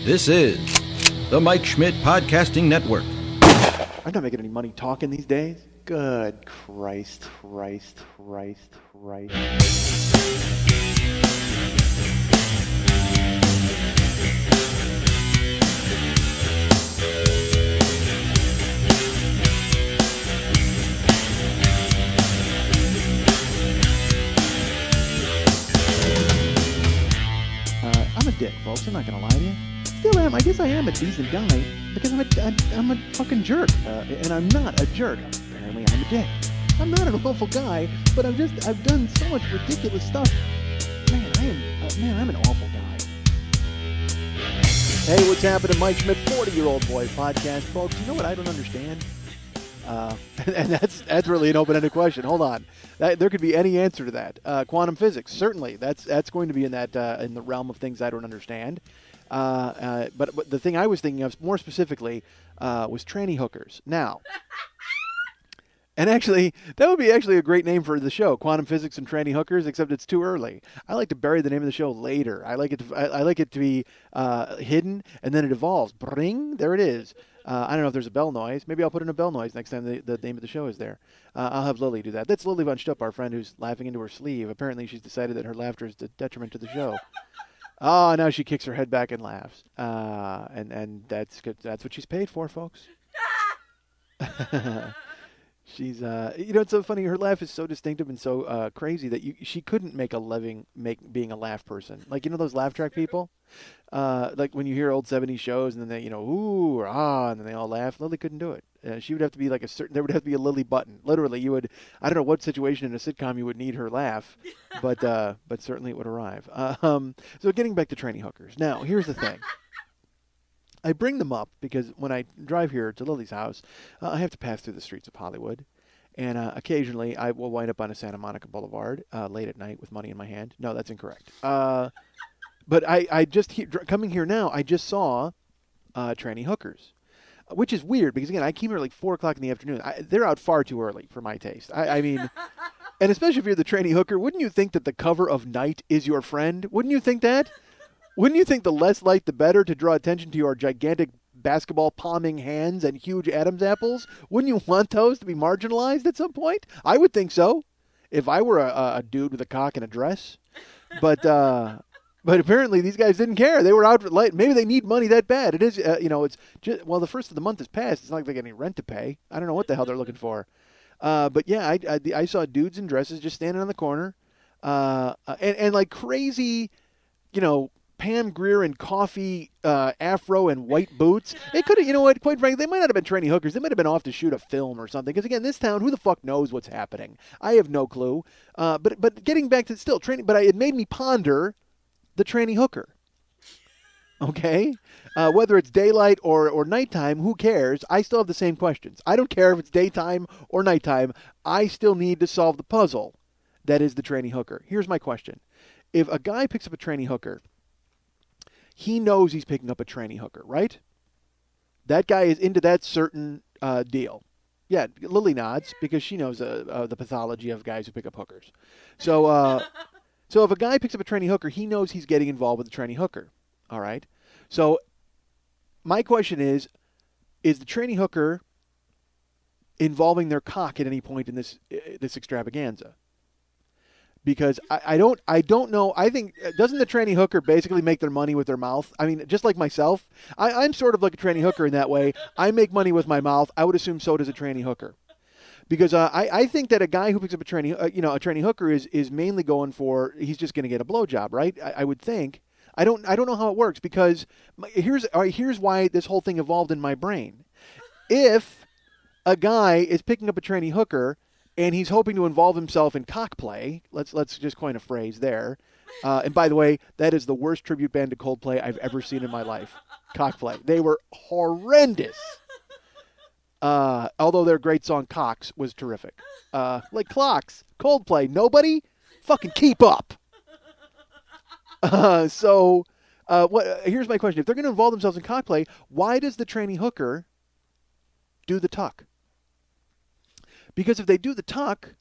This is the Mike Schmidt Podcasting Network. I'm not making any money talking these days. Good Christ. I'm a dick, folks. I'm not going to lie to you. Still am. I guess I am a decent guy because I'm a fucking jerk. And I'm not a jerk. Apparently I'm a dick. I'm not an awful guy, but I've done so much ridiculous stuff. I'm an awful guy. Hey, what's happening, Mike Schmidt, 40-year-old boy podcast, folks? You know what I don't understand? And that's really an open-ended question. Hold on, there could be any answer to that. Quantum physics, certainly. That's going to be in that in the realm of things I don't understand. But the thing I was thinking of more specifically was tranny hookers. Now, and actually, that would be actually a great name for the show, Quantum Physics and Tranny Hookers, except it's too early. I like to bury the name of the show later. I like it to be hidden, and then it evolves. Bring, there it is. I don't know if there's a bell noise. Maybe I'll put in a bell noise next time the name of the show is there. I'll have Lily do that. That's Lily Von Stupp, our friend who's laughing into her sleeve. Apparently, she's decided that her laughter is a detriment to the show. Oh, now she kicks her head back and laughs. And that's good. That's what she's paid for, folks. She's, it's so funny. Her laugh is so distinctive and so crazy that she couldn't make a living being a laugh person. Like, those laugh track people? Like when you hear old 70s shows and then they, ooh, or ah, and then they all laugh. Lily couldn't do it. She would have to be like there would have to be a Lily button. Literally, I don't know what situation in a sitcom you would need her laugh, but certainly it would arrive. So getting back to tranny hookers. Now, here's the thing. I bring them up because when I drive here to Lily's house, I have to pass through the streets of Hollywood. And occasionally I will wind up on a Santa Monica Boulevard late at night with money in my hand. No, that's incorrect. But I just, coming here now, I just saw tranny hookers, which is weird because, again, I came here like 4 o'clock in the afternoon. They're out far too early for my taste. I mean, and especially if you're the tranny hooker, wouldn't you think that the cover of Night is your friend? Wouldn't you think that? Wouldn't you think the less light the better to draw attention to your gigantic basketball palming hands and huge Adam's apples? Wouldn't you want those to be marginalized at some point? I would think so, if I were a dude with a cock and a dress. But apparently these guys didn't care. They were out late. Maybe they need money that bad. It is, it's just, well, the first of the month has passed. It's not like they get any rent to pay. I don't know what the hell they're looking for. But yeah, I saw dudes in dresses just standing on the corner, and like crazy, Pam Grier in coffee afro and white boots. They could have, quite frankly, they might not have been tranny hookers. They might have been off to shoot a film or something. Because, again, this town, who the fuck knows what's happening? I have no clue. But getting back to still tranny, but it made me ponder the tranny hooker. Okay? Whether it's daylight or nighttime, who cares? I still have the same questions. I don't care if it's daytime or nighttime. I still need to solve the puzzle that is the tranny hooker. Here's my question. If a guy picks up a tranny hooker, he knows he's picking up a tranny hooker, right? That guy is into that certain deal. Yeah, Lily nods because she knows the pathology of guys who pick up hookers. So if a guy picks up a tranny hooker, he knows he's getting involved with a tranny hooker. All right? So my question is the tranny hooker involving their cock at any point in this extravaganza? Because I don't know. I think, doesn't the tranny hooker basically make their money with their mouth? I mean, just like myself, I'm sort of like a tranny hooker in that way. I make money with my mouth. I would assume so does a tranny hooker. Because I think that a guy who picks up a tranny hooker is mainly going for, he's just going to get a blowjob, right? I would think. I don't know how it works because here's why this whole thing evolved in my brain. If a guy is picking up a tranny hooker and he's hoping to involve himself in cock play, let's just coin a phrase there. And by the way, that is the worst tribute band to Coldplay I've ever seen in my life. Cock play. They were horrendous. Although their great song Cocks was terrific. Like clocks. Coldplay. Nobody? Fucking keep up. Here's my question. If they're going to involve themselves in cock play, why does the tranny hooker do the tuck? Because if they do the tuck,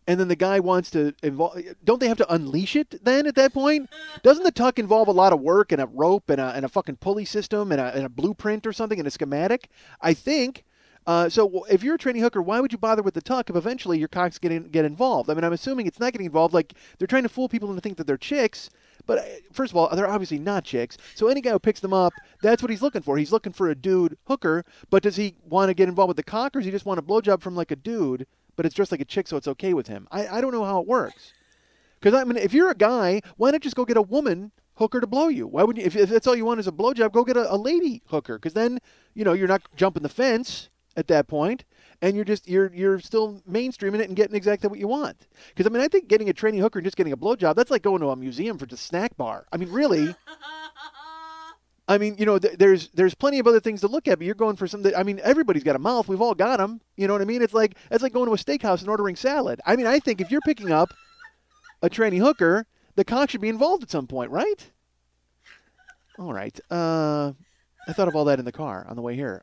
and then the guy wants to involve. Don't they have to unleash it then at that point? Doesn't the tuck involve a lot of work and a rope and a fucking pulley system and a blueprint or something and a schematic? I think. So if you're a tranny hooker, why would you bother with the tuck if eventually your cocks get involved? I mean, I'm assuming it's not getting involved. Like they're trying to fool people into think that they're chicks. But first of all, they're obviously not chicks. So any guy who picks them up, that's what he's looking for. He's looking for a dude hooker. But does he want to get involved with the cock, or does he just want a blowjob from like a dude? But it's just like a chick, so it's okay with him. I don't know how it works. Because I mean, if you're a guy, why not just go get a woman hooker to blow you? Why wouldn't you? If that's all you want is a blowjob, go get a lady hooker. Because then you're not jumping the fence at that point, and you're still mainstreaming it and getting exactly what you want. Because I mean, I think getting a tranny hooker and just getting a blowjob, that's like going to a museum for just snack bar. I mean, really. I mean, there's plenty of other things to look at, but you're going for something. I mean, everybody's got a mouth. We've all got them. You know what I mean? It's like going to a steakhouse and ordering salad. I mean, I think if you're picking up a tranny hooker, the cock should be involved at some point, right? All right. I thought of all that in the car on the way here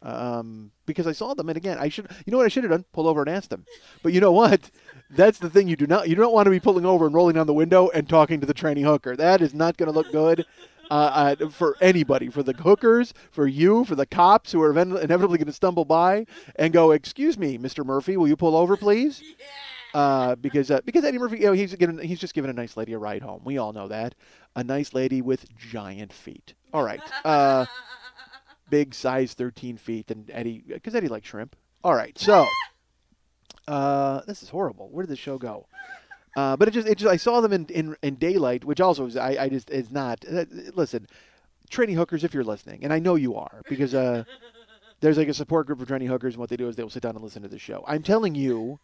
because I saw them, and again, you know what I should have done? Pull over and ask them. But you know what? That's the thing you don't want to be pulling over and rolling down the window and talking to the tranny hooker. That is not going to look good for anybody, for the hookers, for you, for the cops who are inevitably going to stumble by and go, "Excuse me, Mr. Murphy, will you pull over, please?" Because Eddie Murphy, he's just giving a nice lady a ride home. We all know that. A nice lady with giant feet. All right. Big size 13 feet, and because Eddie likes shrimp. All right, so this is horrible. Where did the show go? But it just I saw them in daylight, which also is not. Listen, tranny hookers, if you're listening, and I know you are, because there's like a support group for tranny hookers, and what they do is they will sit down and listen to the show. I'm telling you,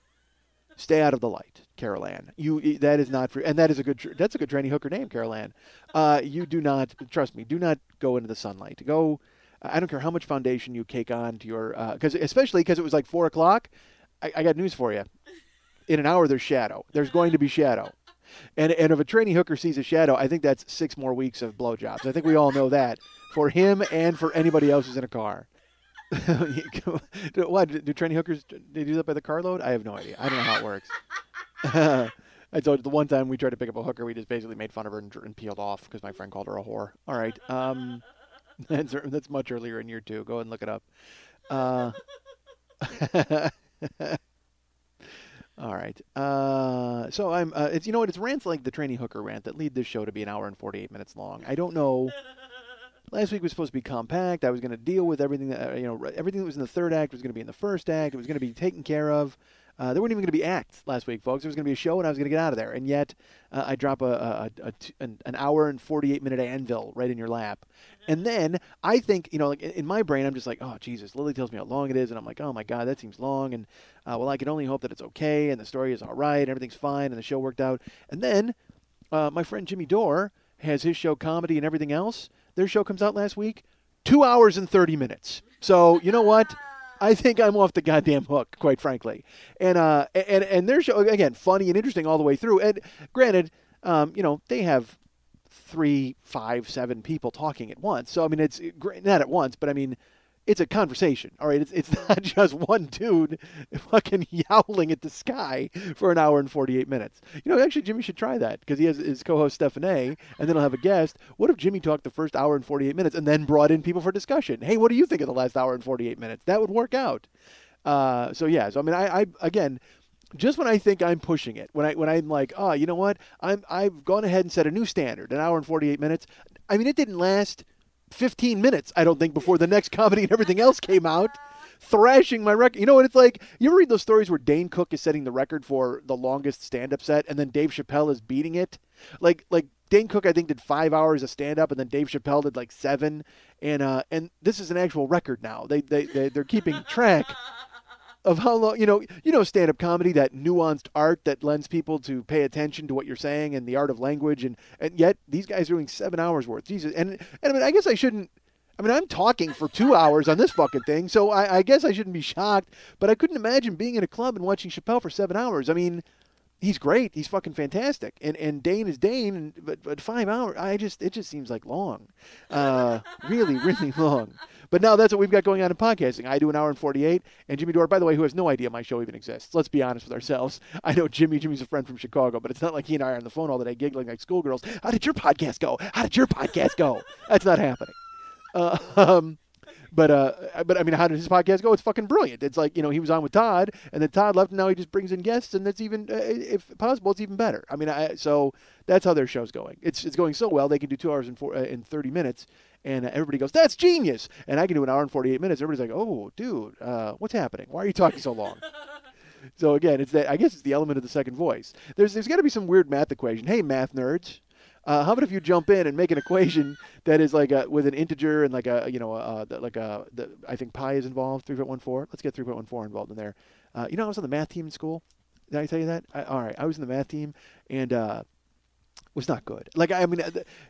stay out of the light, Carol Ann. That is not for, and that's a good tranny hooker name, Carol Ann. You do not, trust me, do not go into the sunlight. Go. I don't care how much foundation you cake on to your, especially because it was like 4 o'clock. I got news for you. In an hour, there's shadow. There's going to be shadow. And if a tranny hooker sees a shadow, I think that's 6 more weeks of blowjobs. I think we all know that for him and for anybody else who's in a car. What, do tranny hookers, they do that by the carload? I have no idea. I don't know how it works. I told you the one time we tried to pick up a hooker, we just basically made fun of her and peeled off because my friend called her a whore. All right. That's much earlier in year 2. Go ahead and look it up. All right. So I'm. It's what it's rants like the tranny hooker rant that lead this show to be an hour and 48 minutes long. I don't know. Last week was supposed to be compact. I was going to deal with everything that everything that was in the third act was going to be in the first act. It was going to be taken care of. There weren't even going to be acts last week, folks. There was going to be a show, and I was going to get out of there. And yet, I drop an hour and 48-minute anvil right in your lap. And then I think, like in my brain, I'm just like, oh, Jesus. Lily tells me how long it is, and I'm like, oh, my God, that seems long. And, well, I can only hope that it's okay, and the story is all right, and everything's fine, and the show worked out. And then my friend Jimmy Dore has his show Comedy and Everything Else. Their show comes out last week, 2 hours and 30 minutes. So, you know what? I think I'm off the goddamn hook, quite frankly. And their show, again, funny and interesting all the way through. And granted, they have 3, 5, 7 people talking at once. So, I mean, it's not at once, but I mean, it's a conversation, all right? It's not just one dude fucking yowling at the sky for an hour and 48 minutes. Actually, Jimmy should try that because he has his co-host Stephanie, and then he'll have a guest. What if Jimmy talked the first hour and 48 minutes and then brought in people for discussion? Hey, what do you think of the last hour and 48 minutes? That would work out. So I mean, I again, just when I think I'm pushing it, when I'm like, oh, you know what? I've gone ahead and set a new standard, an hour and 48 minutes. I mean, it didn't last 15 minutes, I don't think, before the next Comedy and Everything Else came out, thrashing my record. You know what it's like? You ever read those stories where Dane Cook is setting the record for the longest stand-up set, and then Dave Chappelle is beating it? Like Dane Cook, I think, did 5 hours of stand-up, and then Dave Chappelle did like 7. And this is an actual record now. They're keeping track of how long, stand-up comedy, that nuanced art that lends people to pay attention to what you're saying and the art of language, and yet these guys are doing 7 hours worth. Jesus, and I mean, I guess I shouldn't. I mean, I'm talking for 2 hours on this fucking thing, so I guess I shouldn't be shocked. But I couldn't imagine being in a club and watching Chappelle for 7 hours. I mean, he's great. He's fucking fantastic. And Dane is Dane. But 5 hours, it just seems like long. Really, really long. But now that's what we've got going on in podcasting. I do an hour and 48, and Jimmy Dore, by the way, who has no idea my show even exists. Let's be honest with ourselves. I know Jimmy's a friend from Chicago, but it's not like he and I are on the phone all the day giggling like schoolgirls. How did your podcast go? How did your podcast go? That's not happening. Uh, um, but I mean, how did his podcast go? It's fucking brilliant. It's like, he was on with Todd, and then Todd left, and now he just brings in guests, and that's even, if possible, it's even better. I mean, so that's how their show's going. It's going so well they can do 2 hours and 30 minutes, and everybody goes, "That's genius!" And I can do an hour and 48 minutes. Everybody's like, "Oh, dude, what's happening? Why are you talking so long?" So again, I guess it's the element of the second voice. There's got to be some weird math equation. Hey, math nerds. How about if you jump in and make an equation that is like with an integer and like I think pi is involved, 3.14. Let's get 3.14 involved in there. I was on the math team in school. Did I tell you that? All right, I was in the math team and was not good.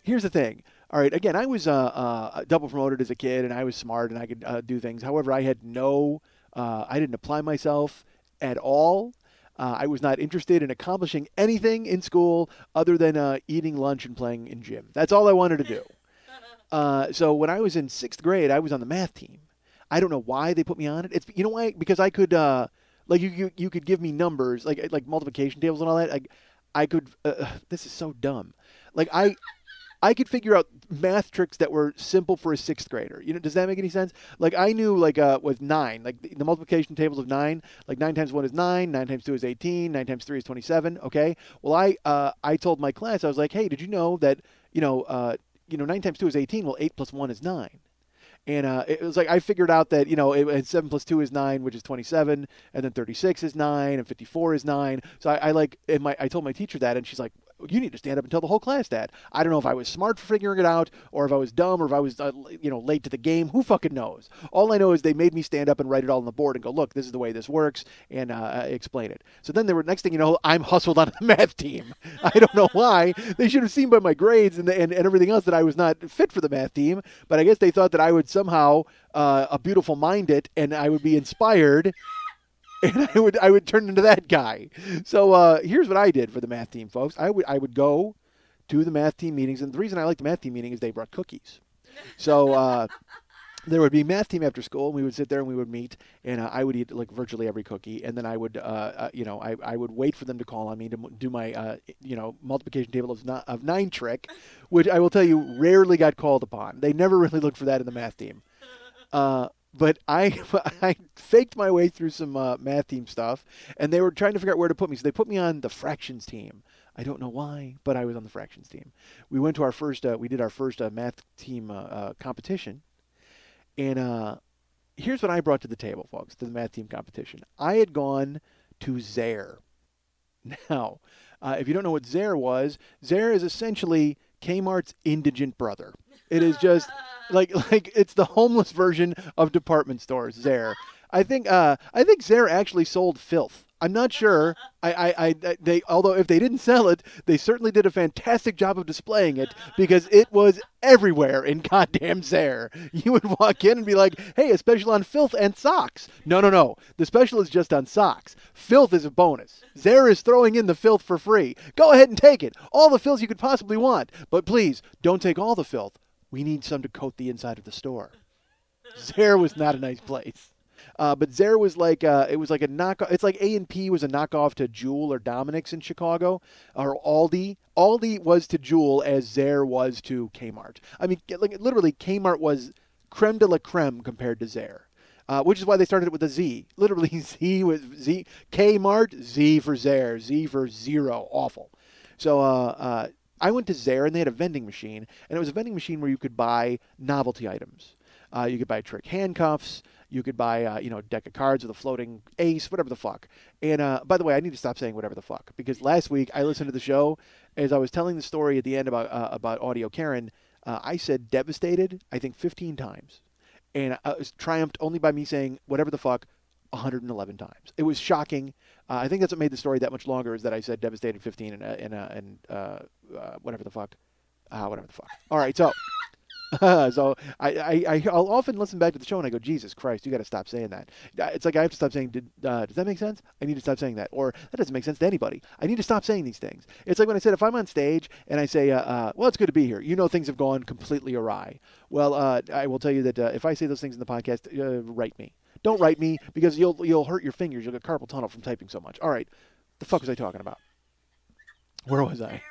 Here's the thing. All right, again, I was double promoted as a kid, and I was smart and I could do things. However, I had I didn't apply myself at all. I was not interested in accomplishing anything in school other than eating lunch and playing in gym. That's all I wanted to do. So when I was in 6th grade, I was on the math team. I don't know why they put me on it. It's why? Because I could you could give me numbers like multiplication tables and all that. I could. This is so dumb. I could figure out math tricks that were simple for a 6th grader. Does that make any sense? Like I knew with 9, like the multiplication tables of 9, like 9 times 1 is 9, 9 times 2 is 18, 9 times 3 is 27. Okay. Well, I told my class, I was like, hey, did you know that 9 times 2 is 18? Well, 8 plus 1 is 9. And it was like I figured out that 7 plus 2 is 9, which is 27, and then 36 is 9, and 54 is 9. So I told my teacher that, and she's like, you need to stand up and tell the whole class that. I don't know if I was smart for figuring it out, or if I was dumb, or if I was late to the game. Who fucking knows? All I know is they made me stand up and write it all on the board and go, look, this is the way this works, and explain it. So then next thing you know, I'm hustled onto the math team. I don't know why. They should have seen by my grades and everything else that I was not fit for the math team, but I guess they thought that I would somehow a beautiful mind it, and I would be inspired. And I would turn into that guy. So here's what I did for the math team, folks. I would go to the math team meetings, and the reason I like the math team meeting is they brought cookies. So there would be math team after school, and we would sit there and we would meet, and I would eat like virtually every cookie, and then I would I would wait for them to call on me to do my multiplication table of 9 trick, which I will tell you rarely got called upon. They never really looked for that in the math team. But I faked my way through some math team stuff, and they were trying to figure out where to put me. So they put me on the fractions team. I don't know why, but I was on the fractions team. We went to our first math team competition, and here's what I brought to the table, folks, to the math team competition. I had gone to Zare. Now, if you don't know what Zare was, Zare is essentially Kmart's indigent brother. It is just like it's the homeless version of department stores. Zare. I think Zare actually sold filth. I'm not sure. They although if they didn't sell it, they certainly did a fantastic job of displaying it because it was everywhere in goddamn Zare. You would walk in and be like, "Hey, a special on filth and socks." No. The special is just on socks. Filth is a bonus. Zare is throwing in the filth for free. Go ahead and take it. All the filth you could possibly want, but please don't take all the filth. We need some to coat the inside of the store. Zare was not a nice place. But Zare was it was like a knockoff. It's like A&P was a knockoff to Jewel or Dominic's in Chicago, or Aldi. Aldi was to Jewel as Zare was to Kmart. I mean, literally, Kmart was creme de la creme compared to Zare, which is why they started it with a Z. Literally, Z was Z. Kmart, Z for Zare, Z for zero. Awful. So I went to Zare, and they had a vending machine, and it was a vending machine where you could buy novelty items. You could buy trick handcuffs. You could buy, a deck of cards with a floating ace, whatever the fuck. And by the way, I need to stop saying whatever the fuck because last week I listened to the show as I was telling the story at the end about Audio Karen. I said devastated, I think 15 times, and I was triumphed only by me saying whatever the fuck 111 times. It was shocking. I think that's what made the story that much longer is that I said devastated 15 and whatever the fuck. Whatever the fuck. All right, so So I'll often listen back to the show and I go, Jesus Christ, you got to stop saying that. It's like I have to stop saying, does that make sense? I need to stop saying that. Or that doesn't make sense to anybody. I need to stop saying these things. It's like when I said, if I'm on stage and I say, well, it's good to be here. You know things have gone completely awry. Well, I will tell you that if I say those things in the podcast, write me. Don't write me because you'll hurt your fingers. You'll get carpal tunnel from typing so much. All right. The fuck was I talking about? Where was I?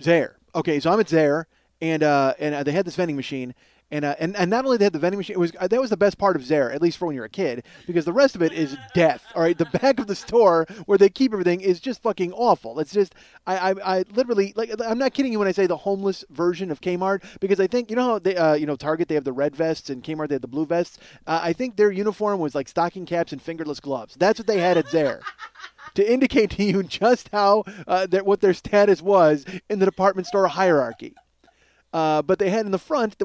Zare. Okay, so I'm at Zare, and they had this vending machine, and not only they had the vending machine, it was that was the best part of Zare, at least for when you're a kid, because the rest of it is death. All right, the back of the store where they keep everything is just fucking awful. It's just I literally like I'm not kidding you when I say the homeless version of Kmart, because I think you know how they Target they have the red vests and Kmart they have the blue vests. I think their uniform was like stocking caps and fingerless gloves. That's what they had at Zare. To indicate to you just how what their status was in the department store hierarchy. But they had in the front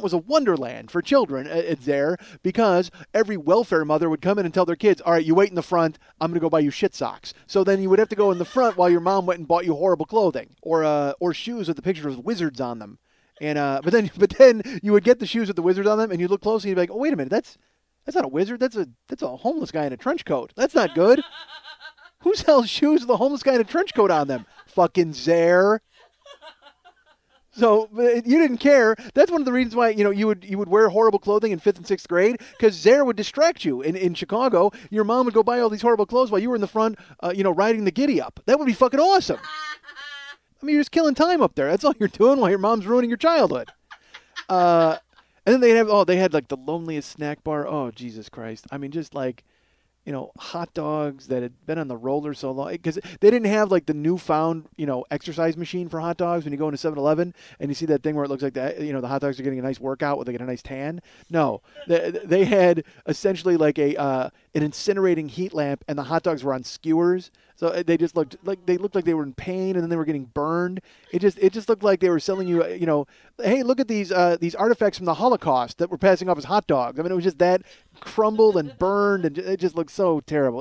was a wonderland for children at Zare, because every welfare mother would come in and tell their kids, all right, you wait in the front, I'm going to go buy you shit socks. So then you would have to go in the front while your mom went and bought you horrible clothing or shoes with the picture of wizards on them. And but then you would get the shoes with the wizards on them and you look closely and you'd be like, oh, wait a minute, that's not a wizard, that's a homeless guy in a trench coat. That's not good. Who sells shoes with a homeless guy in a trench coat on them? Fucking Zare. So you didn't care. That's one of the reasons why you would wear horrible clothing in 5th and 6th grade, because Zare would distract you. In Chicago, your mom would go buy all these horrible clothes while you were in the front, riding the giddy up. That would be fucking awesome. I mean, you're just killing time up there. That's all you're doing while your mom's ruining your childhood. And then they had like the loneliest snack bar. Oh, Jesus Christ. I mean, just like, hot dogs that had been on the roller so long, because they didn't have like the newfound, exercise machine for hot dogs when you go into 7-Eleven and you see that thing where it looks like that, the hot dogs are getting a nice workout where they get a nice tan. No, they had essentially like an incinerating heat lamp, and the hot dogs were on skewers. So they just looked like they were in pain, and then they were getting burned. It just looked like they were selling you, hey, look at these artifacts from the Holocaust that we're passing off as hot dogs. I mean, it was just that crumbled and burned, and it just looked so terrible.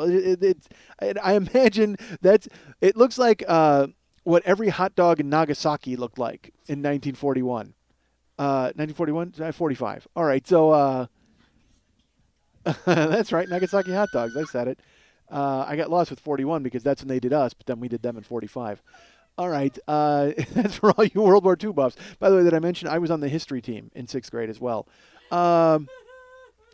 I imagine it looks like what every hot dog in Nagasaki looked like in 1941. 1941? 45. All right, so that's right, Nagasaki hot dogs. I said it. I got lost with 41 because that's when they did us, but then we did them in 45. All right, that's for all you World War II buffs. By the way, that I mentioned, I was on the history team in 6th grade as well.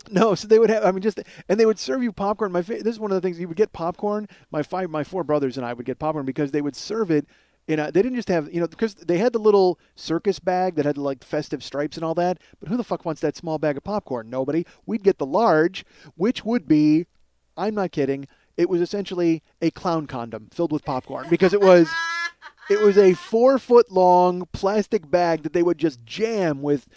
No, so they would have, and they would serve you popcorn. This is one of the things, you would get popcorn. My 4 brothers and I would get popcorn because they would serve it they didn't just have, because they had the little circus bag that had like festive stripes and all that, but who the fuck wants that small bag of popcorn? Nobody. We'd get the large, which would be, I'm not kidding, it was essentially a clown condom filled with popcorn, because it was a 4-foot long plastic bag that they would just jam with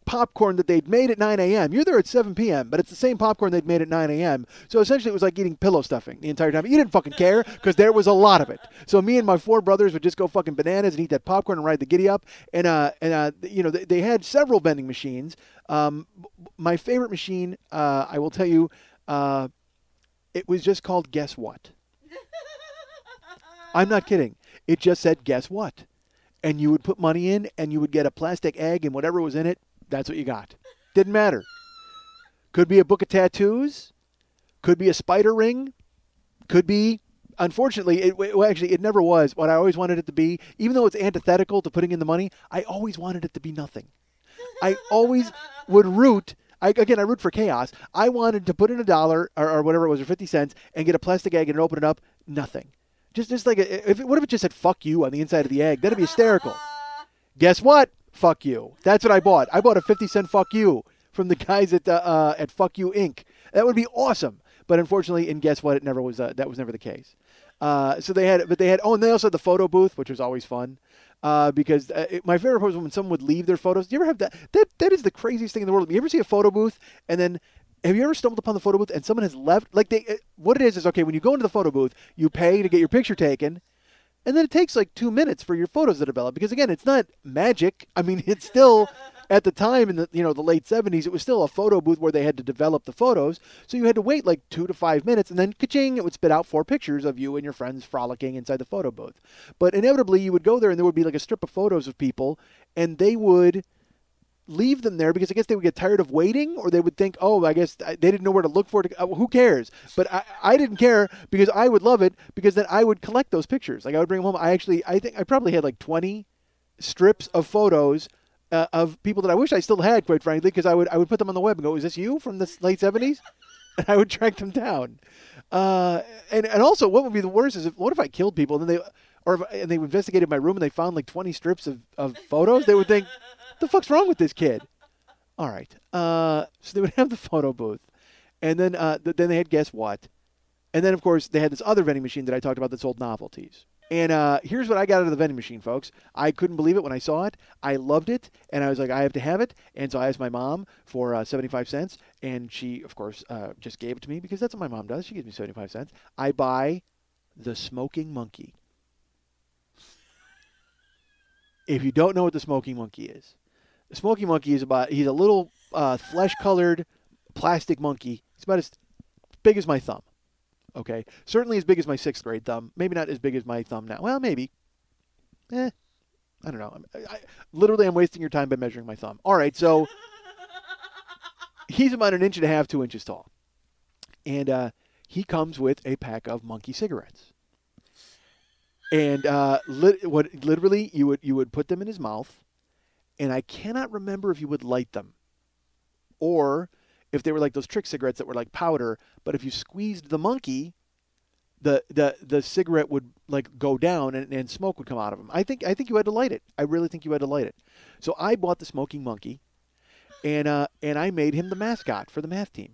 popcorn that they'd made at 9 a.m. You're there at 7 p.m., but it's the same popcorn they'd made at 9 a.m. So essentially it was like eating pillow stuffing the entire time. You didn't fucking care because there was a lot of it. So me and my 4 brothers would just go fucking bananas and eat that popcorn and ride the giddy up. And they had several vending machines. My favorite machine, I will tell you, it was just called Guess What. I'm not kidding. It just said Guess What. And you would put money in and you would get a plastic egg, and whatever was in it, that's what you got. Didn't matter. Could be a book of tattoos. Could be a spider ring. Could be, unfortunately, it never was what I always wanted it to be. Even though it's antithetical to putting in the money, I always wanted it to be nothing. I always would root. I root for chaos. I wanted to put in $1 or whatever it was, or 50 cents, and get a plastic egg and open it up. Nothing. Just like, what if it just said "fuck you" on the inside of the egg? That'd be hysterical. Guess what? Fuck you. That's what I bought. I bought a 50-cent "fuck you" from the guys at Fuck You Inc. That would be awesome. But unfortunately, in Guess What, it never was. That was never the case. So they had. Oh, and they also had the photo booth, which was always fun. Because my favorite part was when someone would leave their photos. Do you ever have that? That is the craziest thing in the world. You ever see a photo booth and then have you ever stumbled upon the photo booth and someone has left? Like what it is okay, when you go into the photo booth, you pay to get your picture taken, and then it takes like 2 minutes for your photos to develop. Because again, it's not magic. I mean, it's still at the time in the the late 70s, it was still a photo booth where they had to develop the photos. So you had to wait like 2 to 5 minutes, and then ka-ching, it would spit out 4 pictures of you and your friends frolicking inside the photo booth. But inevitably, you would go there, and there would be like a strip of photos of people, and they would leave them there because I guess they would get tired of waiting, or they would think, oh, I guess they didn't know where to look for it. Who cares? But I didn't care because I would love it because then I would collect those pictures. Like I would bring them home. I think I probably had like 20 strips of photos of people that I wish I still had, quite frankly, because I would put them on the web and go, is this you from the late 70s? And I would track them down. And also, what would be the worst is what if I killed people and then they investigated my room and they found like 20 strips of photos? They would think, what the fuck's wrong with this kid? All right. So they would have the photo booth. And then they had Guess What? And then, of course, they had this other vending machine that I talked about that sold novelties. And here's what I got out of the vending machine, folks. I couldn't believe it when I saw it. I loved it. And I was like, I have to have it. And so I asked my mom for 75 cents. And she, of course, just gave it to me because that's what my mom does. She gives me 75 cents. I buy the Smoking Monkey. If you don't know what the Smoking Monkey is, the Smoking Monkey is he's a little flesh-colored plastic monkey. He's about as big as my thumb. Okay, certainly as big as my 6th grade thumb. Maybe not as big as my thumb now. Well, maybe. I don't know. Literally, I'm wasting your time by measuring my thumb. All right, so he's about 1.5 inches, 2 inches tall. And he comes with a pack of monkey cigarettes. And literally, you would put them in his mouth, and I cannot remember if you would light them or if they were like those trick cigarettes that were like powder, but if you squeezed the monkey, the cigarette would like go down and smoke would come out of them. I think you had to light it. I really think you had to light it. So I bought the Smoking Monkey, and I made him the mascot for the math team.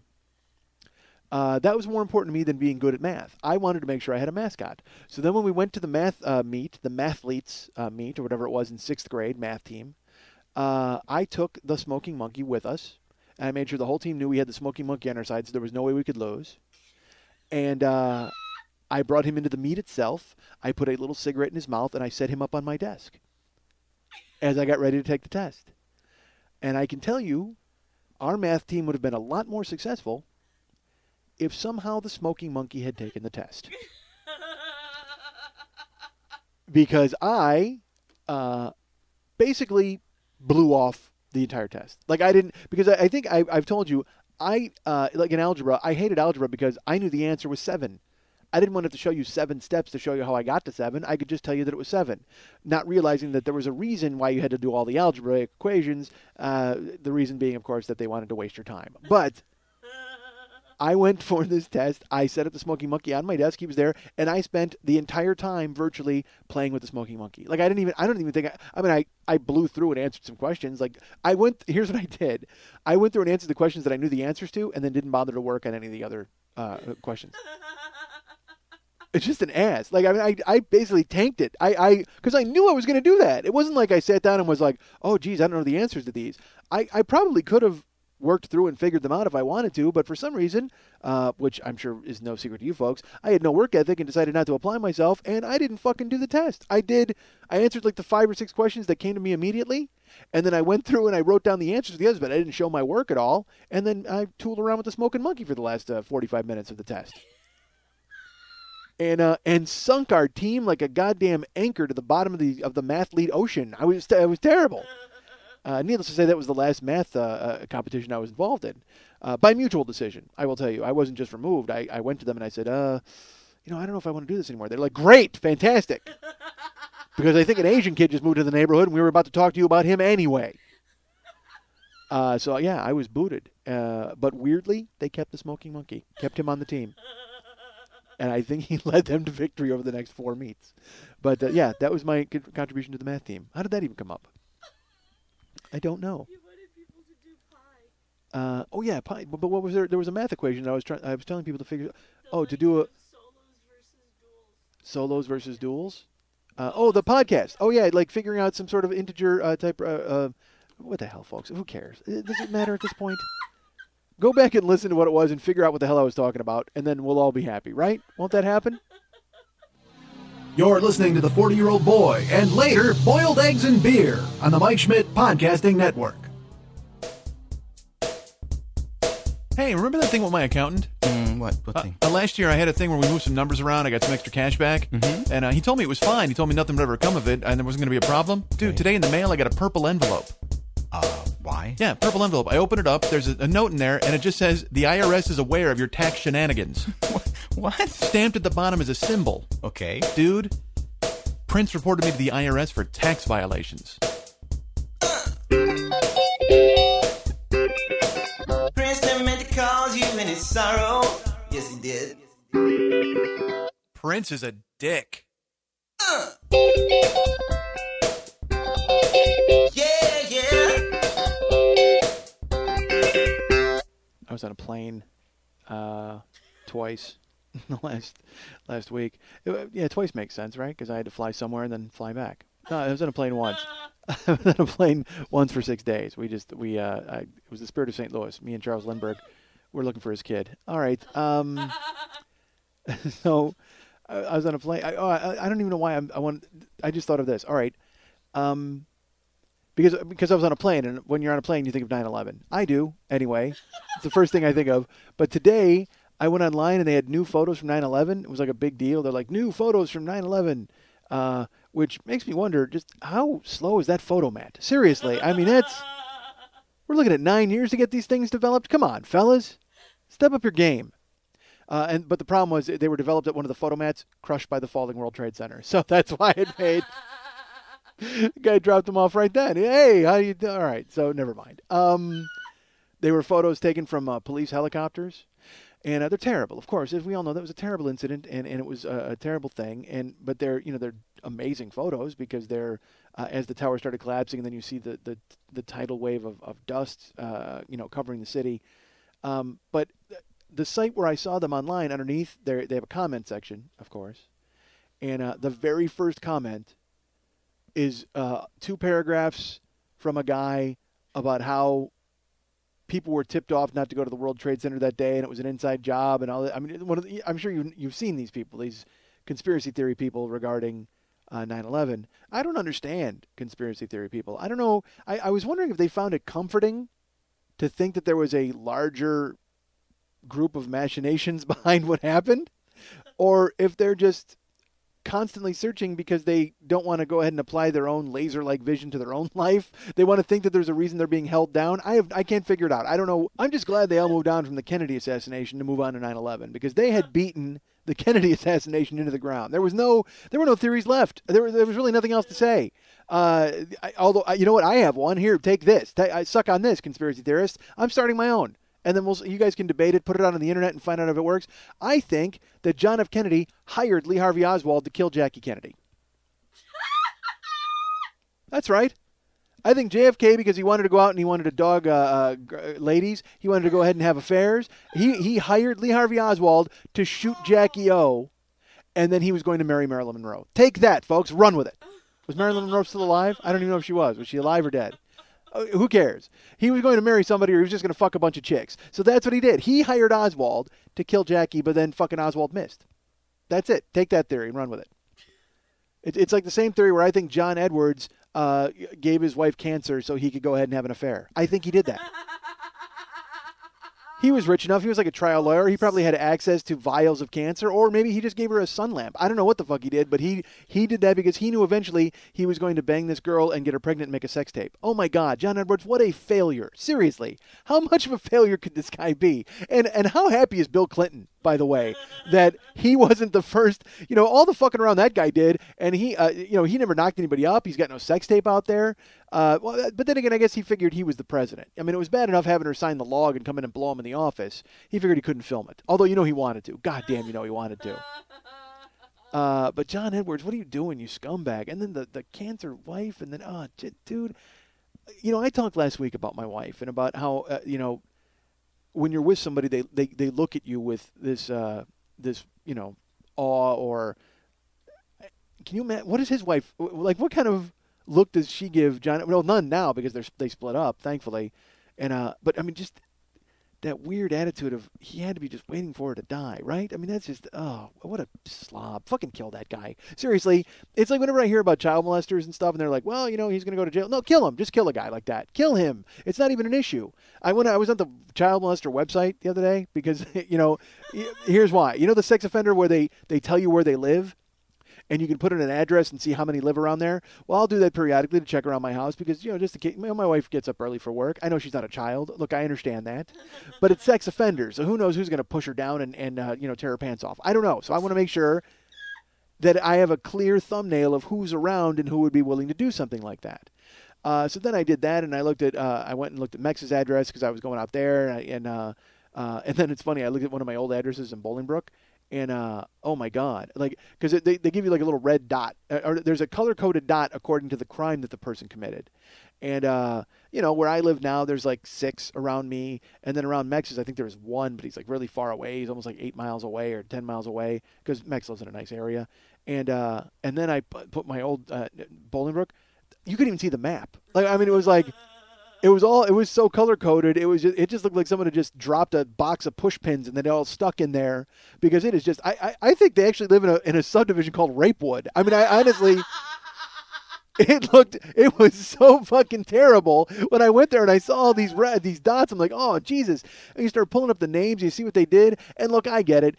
That was more important to me than being good at math. I wanted to make sure I had a mascot. So then when we went to the math meet, the mathletes meet, or whatever it was in 6th grade math team, I took the Smoking Monkey with us. And I made sure the whole team knew we had the Smoking Monkey on our side, so there was no way we could lose. And I brought him into the meet itself. I put a little cigarette in his mouth, and I set him up on my desk as I got ready to take the test. And I can tell you, our math team would have been a lot more successful if somehow the Smoking Monkey had taken the test. Because I basically blew off the entire test. Like I didn't, because I think I've told you, like in algebra, I hated algebra because I knew the answer was 7. I didn't want to have to show you 7 steps to show you how I got to 7. I could just tell you that it was 7, not realizing that there was a reason why you had to do all the algebraic equations. The reason being, of course, that they wanted to waste your time. But I went for this test. I set up the Smoking Monkey on my desk. He was there, and I spent the entire time virtually playing with the Smoking Monkey. Like I don't even think. I blew through and answered some questions. Like here's what I did. I went through and answered the questions that I knew the answers to, and then didn't bother to work on any of the other questions. It's just an ass. Like I basically tanked it. Because I knew I was going to do that. It wasn't like I sat down and was like, oh geez, I don't know the answers to these. I probably could have worked through and figured them out if I wanted to, but for some reason, which I'm sure is no secret to you folks, I had no work ethic and decided not to apply myself, and I didn't fucking do the test. I answered like the 5 or 6 questions that came to me immediately, and then I went through and I wrote down the answers to the others, but I didn't show my work at all, and then I tooled around with the Smoking Monkey for the last 45 minutes of the test. And sunk our team like a goddamn anchor to the bottom of the mathlete ocean. I was terrible. Needless to say, that was the last math competition I was involved in. By mutual decision, I will tell you. I wasn't just removed. I went to them and I said, I don't know if I want to do this anymore. They're like, great, fantastic. Because I think an Asian kid just moved to the neighborhood and we were about to talk to you about him anyway. So, yeah, I was booted. But weirdly, they kept the Smoking Monkey, kept him on the team. And I think he led them to victory over the next 4 meets. But, yeah, that was my contribution to the math team. How did that even come up? I don't know. You wanted people to do pie. Pie. But what was there? There was a math equation. I was telling people to figure. To do a solos versus duels. The podcast. Oh yeah, like figuring out some sort of integer type. What the hell, folks? Who cares? Does it matter at this point? Go back and listen to what it was and figure out what the hell I was talking about, and then we'll all be happy, right? Won't that happen? You're listening to The 40-Year-Old Boy and later Boiled Eggs and Beer on the Mike Schmidt Podcasting Network. Hey, remember that thing with my accountant? What thing? Last year I had a thing where we moved some numbers around. I got some extra cash back. Mm-hmm. And he told me it was fine. He told me nothing would ever come of it and there wasn't going to be a problem. Dude, today in the mail I got a purple envelope. Why? Yeah, purple envelope. I open it up. There's a note in there, and it just says, the IRS is aware of your tax shenanigans. What? Stamped at the bottom is a symbol. Okay. Dude, Prince reported me to the IRS for tax violations. Prince never meant to cause you any sorrow. Yes, he did. Prince is a dick. Yeah, yeah. I was on a plane twice last week. Yeah, twice makes sense, right? Because I had to fly somewhere and then fly back. No, I was on a plane once. I was on a plane once for 6 days. It was the Spirit of St. Louis. Me and Charles Lindbergh were looking for his kid. All right. So I was on a plane. I don't even know why I just thought of this. All right. Because I was on a plane, and when you're on a plane, you think of 9/11. I do, anyway. It's the first thing I think of. But today, I went online, and they had new photos from 9/11. It was like a big deal. They're like, new photos from 9/11, which makes me wonder just how slow is that photomat? Seriously, I mean, we're looking at 9 years to get these things developed. Come on, fellas. Step up your game. But the problem was they were developed at one of the photomats crushed by the falling World Trade Center. So that's why it made... The guy dropped them off right then. Hey, how you doing? All right, so never mind. They were photos taken from police helicopters, and they're terrible. Of course, as we all know, that was a terrible incident, and it was a terrible thing. But they're amazing photos because they're as the tower started collapsing, and then you see the tidal wave of dust, covering the city. But the site where I saw them online, underneath, they have a comment section, of course, and the very first comment is 2 paragraphs from a guy about how people were tipped off not to go to the World Trade Center that day, and it was an inside job and all that. I mean, I'm sure you've seen these people, these conspiracy theory people regarding 9/11. I don't understand conspiracy theory people. I don't know. I was wondering if they found it comforting to think that there was a larger group of machinations behind what happened, or if they're just constantly searching because they don't want to go ahead and apply their own laser-like vision to their own life. They want to think that there's a reason they're being held down. I can't figure it out. I don't know. I'm just glad they all moved on from the Kennedy assassination to move on to 9/11 because they had beaten the Kennedy assassination into the ground. There were no theories left. There was really nothing else to say. Although, you know what? I have one. Here, take this. I suck on this, conspiracy theorists. I'm starting my own. And then you guys can debate it, put it out on the internet, and find out if it works. I think that John F. Kennedy hired Lee Harvey Oswald to kill Jackie Kennedy. That's right. I think JFK, because he wanted to go out and he wanted to dog ladies, he wanted to go ahead and have affairs. He hired Lee Harvey Oswald to shoot Jackie O, and then he was going to marry Marilyn Monroe. Take that, folks. Run with it. Was Marilyn Monroe still alive? I don't even know if she was. Was she alive or dead? Who cares? He was going to marry somebody or he was just going to fuck a bunch of chicks. So that's what he did. He hired Oswald to kill Jackie, but then fucking Oswald missed. That's it. Take that theory and run with it. It's like the same theory where I think John Edwards gave his wife cancer so he could go ahead and have an affair. I think he did that. He was rich enough. He was like a trial lawyer. He probably had access to vials of cancer, or maybe he just gave her a sun lamp. I don't know what the fuck he did, but he did that because he knew eventually he was going to bang this girl and get her pregnant and make a sex tape. Oh my God, John Edwards, what a failure. Seriously, how much of a failure could this guy be? And how happy is Bill Clinton, by the way, that he wasn't the first, all the fucking around that guy did, and he never knocked anybody up. He's got no sex tape out there. But then again, I guess he figured he was the president. I mean, it was bad enough having her sign the log and come in and blow him in the office. He figured he couldn't film it. Although, he wanted to. God damn, he wanted to. But John Edwards, what are you doing, you scumbag? And then the cancer wife, and then, dude. I talked last week about my wife and about how, when you're with somebody, they look at you with this awe or... Can you imagine? What is his wife... Like, what kind of look does she give John? Well, none now because they split up, thankfully. And but I mean, just that weird attitude of he had to be just waiting for her to die, right? I mean, that's just what a slob. Fucking kill that guy. Seriously, it's like whenever I hear about child molesters and stuff, and they're like, well, he's gonna go to jail. No, kill him. Just kill a guy like that. Kill him. It's not even an issue. I was on the child molester website the other day because here's why. The sex offender where they tell you where they live. and you can put in an address and see how many live around there. Well, I'll do that periodically to check around my house because, just in case, my wife gets up early for work. I know she's not a child. Look, I understand that. But it's sex offenders, so who knows who's going to push her down and tear her pants off. I don't know. So I want to make sure that I have a clear thumbnail of who's around and who would be willing to do something like that. So then I did that, and I went and looked at Mex's address because I was going out there, and then it's funny, I looked at one of my old addresses in Bolingbrook, and oh my God, like, because they give you like a little red dot, or there's a color-coded dot according to the crime that the person committed. And, where I live now, there's like 6 around me. And then around Mex's, I think there's 1, but he's like really far away. He's almost like 8 miles away or 10 miles away because Mex lives in a nice area. And then I put my old Bolingbrook. You couldn't even see the map. Like, I mean, it was like, it was so color coded. It just looked like someone had just dropped a box of push pins and then they all stuck in there because it is just, I think they actually live in a subdivision called Rapewood. I mean, I honestly, it was so fucking terrible when I went there and I saw all these dots. I'm like, oh, Jesus. And you start pulling up the names, you see what they did. And look, I get it.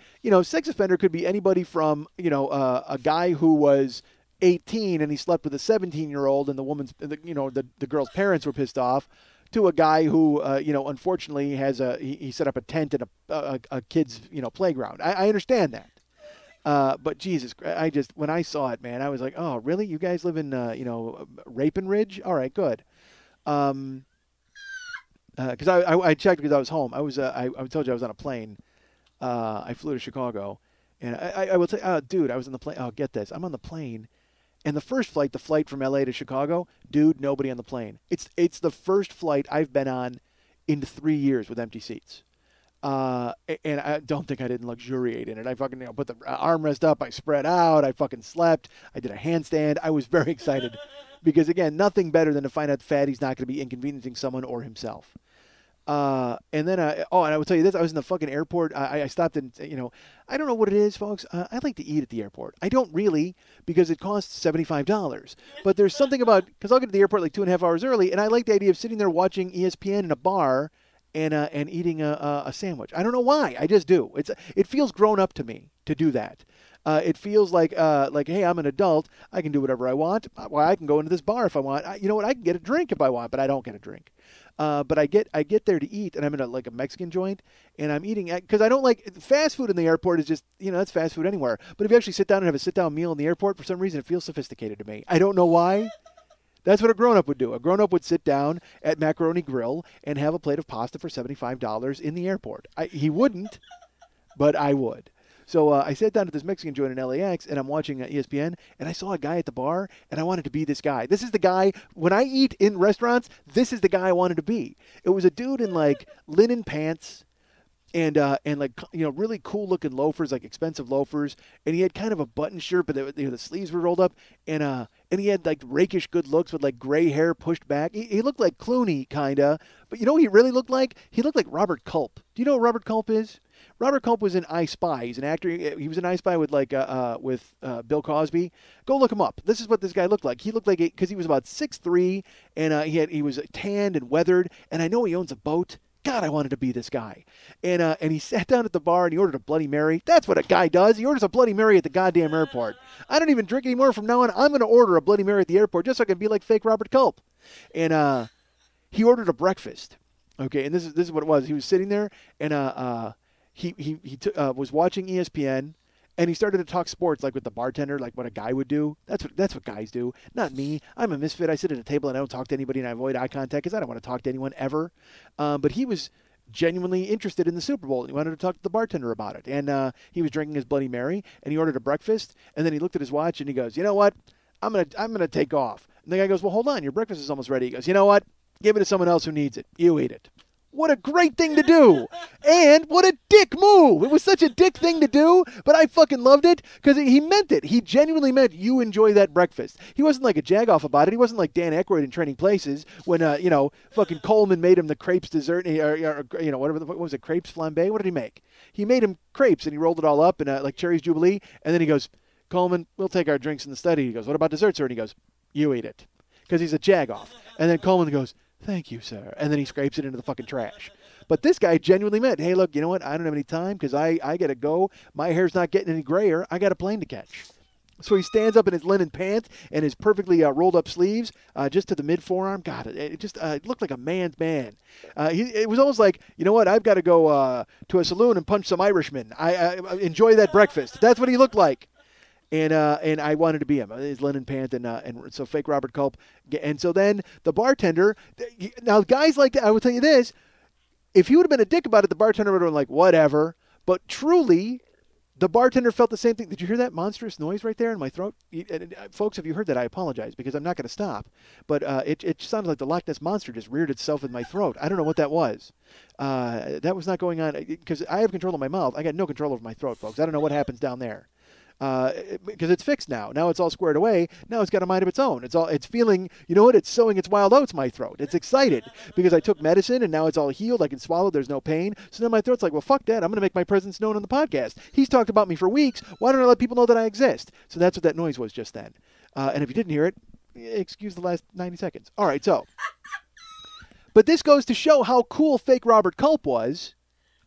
Sex offender could be anybody from, a guy who was 18 and he slept with a 17-year-old and the girl's parents were pissed off, to a guy who, unfortunately he set up a tent in a kid's, playground. I understand that. But Jesus, when I saw it, man, I was like, oh, really? You guys live in, Rapin Ridge? All right, good. Because I checked because I was home. I told you I was on a plane. I flew to Chicago, and I will tell you, dude, I was on the plane. Oh, get this. I'm on the plane, and the first flight, the flight from L.A. to Chicago, dude, nobody on the plane. It's the first flight I've been on in 3 years with empty seats. And I don't think I didn't luxuriate in it. I fucking put the armrest up. I spread out. I fucking slept. I did a handstand. I was very excited because, again, nothing better than to find out Fatty's not going to be inconveniencing someone or himself. And then, and I will tell you this, I was in the fucking airport. I stopped and, I don't know what it is, folks. I like to eat at the airport. I don't really because it costs $75. But there's something about, because I'll get to the airport like 2.5 hours early, and I like the idea of sitting there watching ESPN in a bar and eating a sandwich. I don't know why. I just do. It feels grown up to me to do that. It feels like hey, I'm an adult. I can do whatever I want. Well, I can go into this bar if I want. You know what? I can get a drink if I want, but I don't get a drink. But I get there to eat, and I'm in a Mexican joint, and I'm eating because I don't like fast food in the airport. Is just that's fast food anywhere. But if you actually sit down and have a sit down meal in the airport, for some reason it feels sophisticated to me. I don't know why. That's what a grown-up would do. A grown-up would sit down at Macaroni Grill and have a plate of pasta for $75 in the airport. He wouldn't, but I would. So I sat down at this Mexican joint in LAX, and I'm watching ESPN, and I saw a guy at the bar, and I wanted to be this guy. This is the guy, when I eat in restaurants, this is the guy I wanted to be. It was a dude in, linen pants, and really cool looking loafers, like expensive loafers, and he had kind of a button shirt, but the sleeves were rolled up, and he had rakish good looks with gray hair pushed back. He looked like Clooney kinda, but you know what he really looked like? He looked like Robert Culp. Do you know what Robert Culp is? Robert Culp was in I Spy. He's an actor. He was in I Spy with Bill Cosby. Go look him up. This is what this guy looked like. He looked like because he was about 6'3", and he was tanned and weathered, and I know he owns a boat. God, I wanted to be this guy. And he sat down at the bar and he ordered a Bloody Mary. That's what a guy does. He orders a Bloody Mary at the goddamn airport. I don't even drink anymore from now on. I'm going to order a Bloody Mary at the airport just so I can be like fake Robert Culp. And he ordered a breakfast. Okay, and this is what it was. He was sitting there and he was watching ESPN. And he started to talk sports with the bartender, like what a guy would do. That's what guys do. Not me. I'm a misfit. I sit at a table and I don't talk to anybody and I avoid eye contact because I don't want to talk to anyone ever. But he was genuinely interested in the Super Bowl. He wanted to talk to the bartender about it. And he was drinking his Bloody Mary and he ordered a breakfast. And then he looked at his watch and he goes, you know what? I'm gonna take off. And the guy goes, well, hold on. Your breakfast is almost ready. He goes, you know what? Give it to someone else who needs it. You eat it. What a great thing to do. And what a dick move. It was such a dick thing to do, but I fucking loved it because he meant it. He genuinely meant you enjoy that breakfast. He wasn't like a jagoff about it. He wasn't like Dan Aykroyd in Trading Places when, fucking Coleman made him the crepes dessert, or whatever, what was it, crepes flambe? What did he make? He made him crepes and he rolled it all up in like Cherry's Jubilee. And then he goes, Coleman, we'll take our drinks in the study. He goes, what about dessert, sir? And he goes, you eat it. Because he's a jagoff. And then Coleman goes, thank you, sir. And then he scrapes it into the fucking trash. But this guy genuinely meant, hey, look, you know what? I don't have any time because I got to go. My hair's not getting any grayer. I got a plane to catch. So he stands up in his linen pants and his perfectly rolled up sleeves, just to the mid forearm. God, it just looked like a man's man. It was almost like, you know what? I've got to go to a saloon and punch some Irishmen. I enjoy that breakfast. That's what he looked like. And I wanted to be him, his linen pants, and so fake Robert Culp. And so then the bartender. Now guys like that, I will tell you this: if he would have been a dick about it, the bartender would have been like, whatever. But truly, the bartender felt the same thing. Did you hear that monstrous noise right there in my throat? Folks, if you heard that, I apologize because I'm not going to stop. But it sounded like the Loch Ness Monster just reared itself in my throat. I don't know what that was. That was not going on because I have control of my mouth. I got no control over my throat, folks. I don't know what happens down there. Because it's fixed now. Now it's all squared away. Now it's got a mind of its own. It's feeling, you know what? It's sowing its wild oats, my throat. It's excited because I took medicine and now it's all healed. I can swallow. There's no pain. So then my throat's like, well, fuck that. I'm going to make my presence known on the podcast. He's talked about me for weeks. Why don't I let people know that I exist? So that's what that noise was just then. And if you didn't hear it, excuse the last 90 seconds. All right, so. But this goes to show how cool fake Robert Culp was.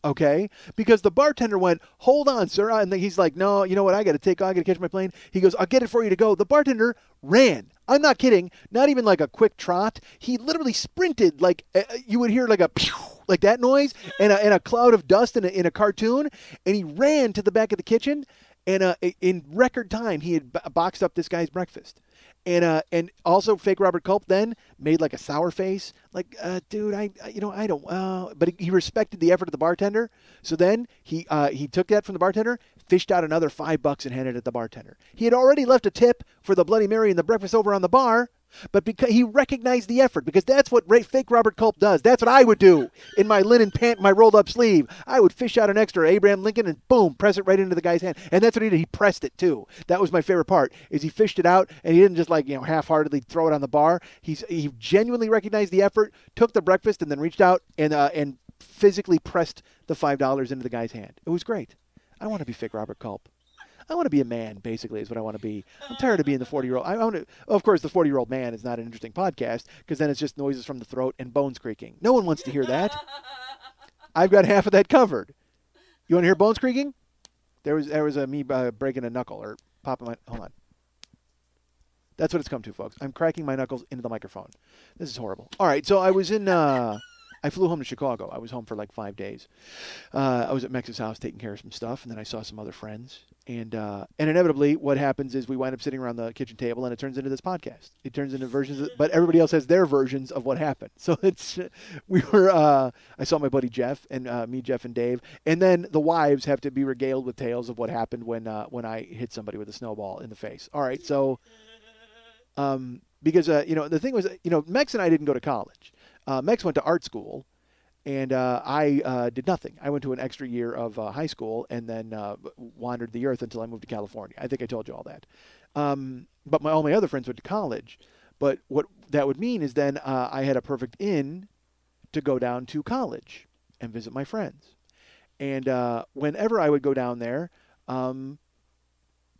Okay, because the bartender went, hold on, sir. And he's like, no, you know what? I got to catch my plane. He goes, I'll get it for you to go. The bartender ran. I'm not kidding. Not even like a quick trot. He literally sprinted like you would hear like a pew, like that noise and a cloud of dust in a cartoon. And he ran to the back of the kitchen. And in record time, he had boxed up this guy's breakfast. And also fake Robert Culp then made like a sour face, like, dude, I don't. But he respected the effort of the bartender. So then he took that from the bartender, fished out another $5 and handed it to the bartender. He had already left a tip for the Bloody Mary and the breakfast over on the bar. But because he recognized the effort, because that's what fake Robert Culp does. That's what I would do in my linen pant, my rolled up sleeve. I would fish out an extra Abraham Lincoln and boom, press it right into the guy's hand. And that's what he did. He pressed it too. That was my favorite part. Is he fished it out and he didn't just half-heartedly throw it on the bar. He genuinely recognized the effort, took the breakfast, and then reached out and physically pressed the $5 into the guy's hand. It was great. I want to be fake Robert Culp. I want to be a man, basically, is what I want to be. I'm tired of being the 40-year-old. Of course, the 40-year-old man is not an interesting podcast because then it's just noises from the throat and bones creaking. No one wants to hear that. I've got half of that covered. You want to hear bones creaking? There was me breaking a knuckle or popping my... Hold on. That's what it's come to, folks. I'm cracking my knuckles into the microphone. This is horrible. All right, so I was in... I flew home to Chicago. I was home for like 5 days. I was at Mex's house taking care of some stuff, and then I saw some other friends. And inevitably, what happens is we wind up sitting around the kitchen table, and it turns into this podcast. It turns into versions, but everybody else has their versions of what happened. So I saw my buddy Jeff, and me, Jeff, and Dave. And then the wives have to be regaled with tales of what happened when I hit somebody with a snowball in the face. All right, so because, the thing was, Mex and I didn't go to college. Mex went to art school, and I did nothing. I went to an extra year of high school and then wandered the earth until I moved to California. I think I told you all that. But all my other friends went to college. But what that would mean is then I had a perfect in to go down to college and visit my friends. And whenever I would go down there,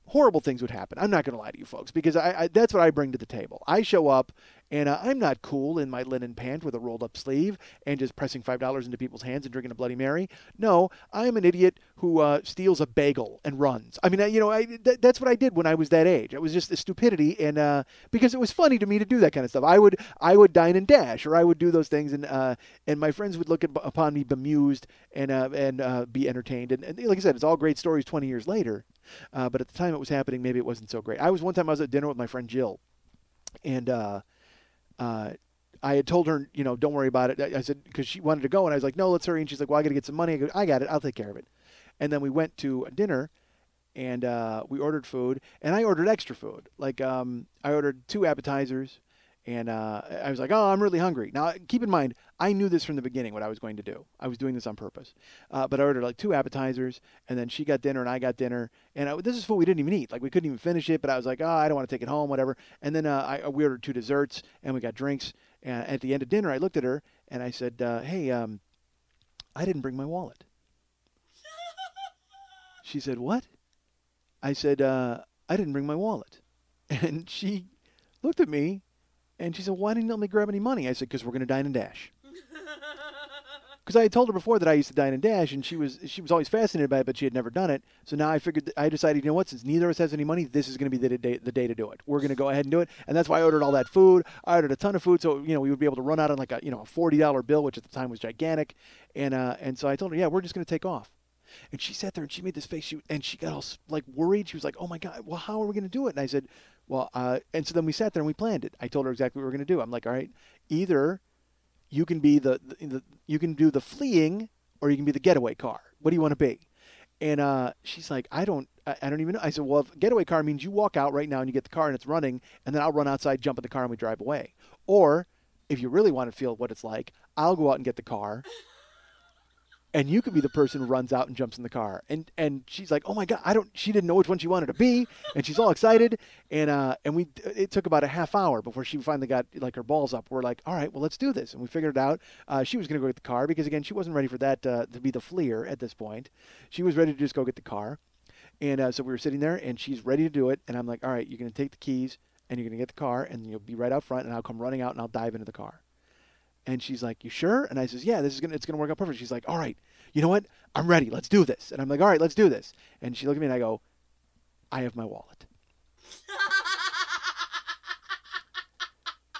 horrible things would happen. I'm not going to lie to you folks because that's what I bring to the table. I show up and I'm not cool in my linen pant with a rolled up sleeve and just pressing $5 into people's hands and drinking a Bloody Mary. No, I'm an idiot who steals a bagel and runs. I mean, that's what I did when I was that age. It was just the stupidity and because it was funny to me to do that kind of stuff. I would dine and dash or I would do those things and my friends would look upon me bemused and be entertained. And like I said, it's all great stories 20 years later. But at the time it was happening, maybe it wasn't so great. One time I was at dinner with my friend Jill, and I had told her, don't worry about it. I said, because she wanted to go, and I was like, no, let's hurry. And she's like, well, I got to get some money. I go, I got it. I'll take care of it. And then we went to dinner, and we ordered food, and I ordered extra food. Like I ordered 2 appetizers, and I was like, oh, I'm really hungry. Now, keep in mind, I knew this from the beginning, what I was going to do. I was doing this on purpose. But I ordered like 2 appetizers, and then she got dinner, and I got dinner. And this is food we didn't even eat. Like, we couldn't even finish it, but I was like, oh, I don't want to take it home, whatever. And then we ordered 2 desserts, and we got drinks. And at the end of dinner, I looked at her, and I said, hey, I didn't bring my wallet. She said, what? I said, I didn't bring my wallet. And she looked at me, and she said, why didn't you let me grab any money? I said, because we're going to dine and dash. Because I had told her before that I used to dine and dash, and she was always fascinated by it, but she had never done it. So now I decided, you know what? Since neither of us has any money, this is going to be the day to do it. We're going to go ahead and do it, and that's why I ordered all that food. I ordered a ton of food, so we would be able to run out on like a $40 bill, which at the time was gigantic, and so I told her, yeah, we're just going to take off. And she sat there and she made this face, and she got all like worried. She was like, "Oh my God, well, how are we going to do it?" And I said, "Well," and so then we sat there and we planned it. I told her exactly what we were going to do. I'm like, "All right, either you can be you can do the fleeing, or you can be the getaway car. What do you want to be?" And she's like, I don't even know. I said, well, if getaway car means you walk out right now and you get the car and it's running, and then I'll run outside, jump in the car, and we drive away. Or if you really want to feel what it's like, I'll go out and get the car, and you could be the person who runs out and jumps in the car. And she's like, oh my God, she didn't know which one she wanted to be, and she's all excited. And it took about a half hour before she finally got like her balls up. We're like, all right, well, let's do this. And we figured it out. She was going to go get the car because, again, she wasn't ready for that to be the fleer at this point. She was ready to just go get the car. And so we were sitting there, and she's ready to do it. And I'm like, all right, you're going to take the keys, and you're going to get the car, and you'll be right out front, and I'll come running out, and I'll dive into the car. And she's like, you sure? And I says, yeah, it's going to work out perfect. She's like, all right, you know what? I'm ready. Let's do this. And I'm like, all right, let's do this. And she looked at me and I go, I have my wallet.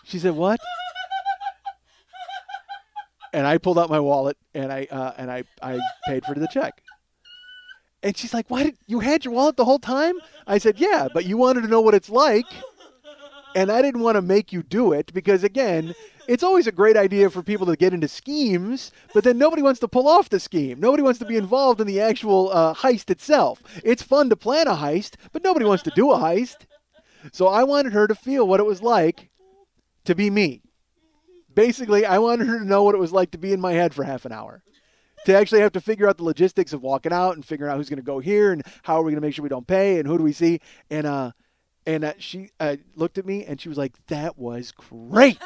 She said, what? And I pulled out my wallet and I paid for the check. And she's like, why you had your wallet the whole time? I said, yeah, but you wanted to know what it's like. And I didn't want to make you do it because, again, it's always a great idea for people to get into schemes, but then nobody wants to pull off the scheme. Nobody wants to be involved in the actual heist itself. It's fun to plan a heist, but nobody wants to do a heist. So I wanted her to feel what it was like to be me. Basically, I wanted her to know what it was like to be in my head for half an hour. To actually have to figure out the logistics of walking out and figuring out who's going to go here and how are we going to make sure we don't pay and who do we see. And she looked at me and she was like, that was great.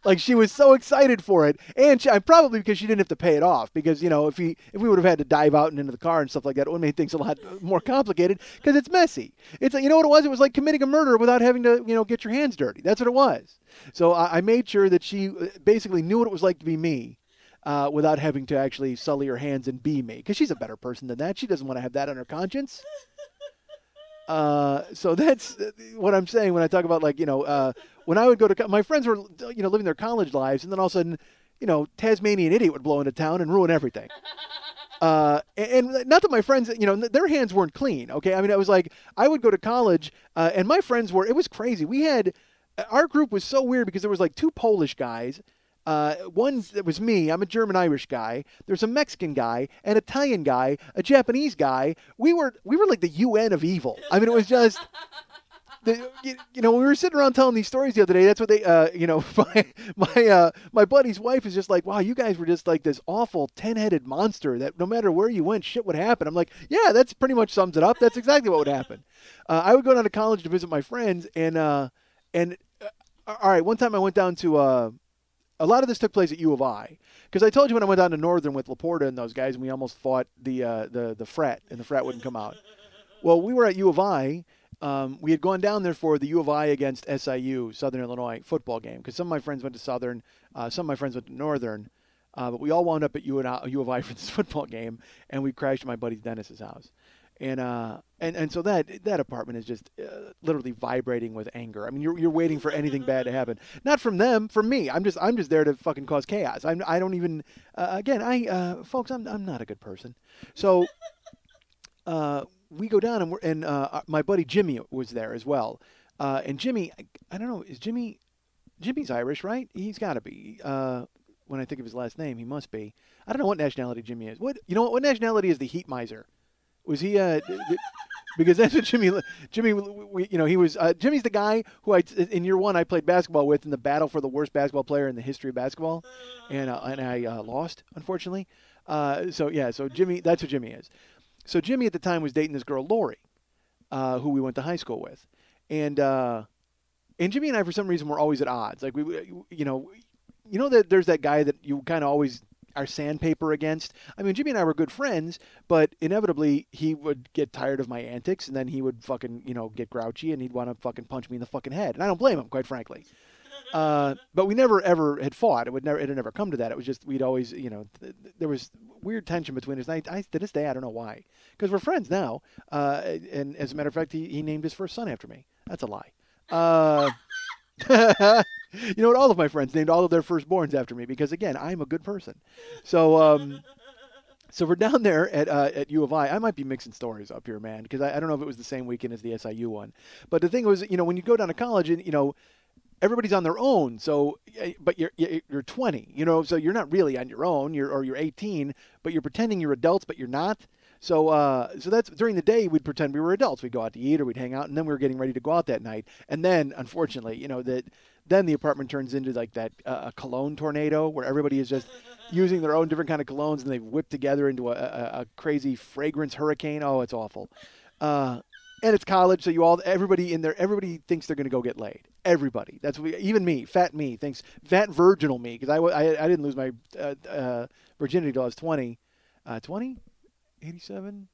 Like, she was so excited for it. And probably because she didn't have to pay it off. Because, if we would have had to dive out and into the car and stuff like that, it would have made things a lot more complicated because it's messy. It's like, you know what it was? It was like committing a murder without having to, get your hands dirty. That's what it was. So I made sure that she basically knew what it was like to be me without having to actually sully her hands and be me. Because she's a better person than that. She doesn't want to have that on her conscience. So that's what I'm saying when I talk about, like, when I would go to, my friends were, living their college lives, and then all of a sudden, Tasmanian idiot would blow into town and ruin everything. And not that my friends, their hands weren't clean. Okay. I mean, it was like, I would go to college, and my friends it was crazy. Our group was so weird because there was like two Polish guys. One that was me. I'm a German-Irish guy. There's a Mexican guy, an Italian guy, a Japanese guy. We were like the UN of evil. I mean, it was just, we were sitting around telling these stories the other day. That's what they, my buddy's wife is just like, wow, you guys were just like this awful 10-headed monster that no matter where you went, shit would happen. I'm like, yeah, that's pretty much sums it up. That's exactly what would happen. I would go down to college to visit my friends, and all right, one time I went down to. A lot of this took place at U of I, because I told you when I went down to Northern with Laporta and those guys, and we almost fought the frat, and the frat wouldn't come out. Well, we were at U of I. We had gone down there for the U of I against SIU, Southern Illinois football game, because some of my friends went to Southern, some of my friends went to Northern, but we all wound up at U of I for this football game, and we crashed at my buddy Dennis's house. And so that apartment is just literally vibrating with anger. I mean, you're waiting for anything bad to happen. Not from them, from me. I'm just there to fucking cause chaos. I don't even folks, I'm not a good person. So we go down and my buddy Jimmy was there as well. And Jimmy, I don't know, Jimmy's Irish, right? He's got to be. When I think of his last name, he must be. I don't know what nationality Jimmy is. What nationality is the Heat Miser? Was he, because that's what Jimmy, he was, Jimmy's the guy who in year one I played basketball with in the battle for the worst basketball player in the history of basketball. And I lost, unfortunately. So Jimmy, that's what Jimmy is. So Jimmy at the time was dating this girl, Lori, who we went to high school with. And Jimmy and I, for some reason, were always at odds. Like that there's that guy that you kind of always are sandpaper against. I mean, Jimmy and I were good friends, but inevitably he would get tired of my antics, and then he would fucking, get grouchy, and he'd want to fucking punch me in the fucking head. And I don't blame him, quite frankly. But we never ever had fought. It had never come to that. It was just we'd always, there was weird tension between us. And I to this day I don't know why, because we're friends now. And as a matter of fact, he named his first son after me. That's a lie. You know what? All of my friends named all of their firstborns after me because, again, I'm a good person. So we're down there at U of I. I might be mixing stories up here, man, because I don't know if it was the same weekend as the SIU one. But the thing was, when you go down to college and, everybody's on their own. So, but you're 20, so you're not really on your own. You're 18, but you're pretending you're adults, but you're not. So that's during the day we'd pretend we were adults. We'd go out to eat or we'd hang out, and then we were getting ready to go out that night. And then, unfortunately, then the apartment turns into like that a cologne tornado where everybody is just using their own different kind of colognes and they've whipped together into a crazy fragrance hurricane. Oh, it's awful. And it's college, so everybody in there, everybody thinks they're going to go get laid. Everybody. Even me, fat virginal me, because I didn't lose my virginity till I was 20. 20? 87?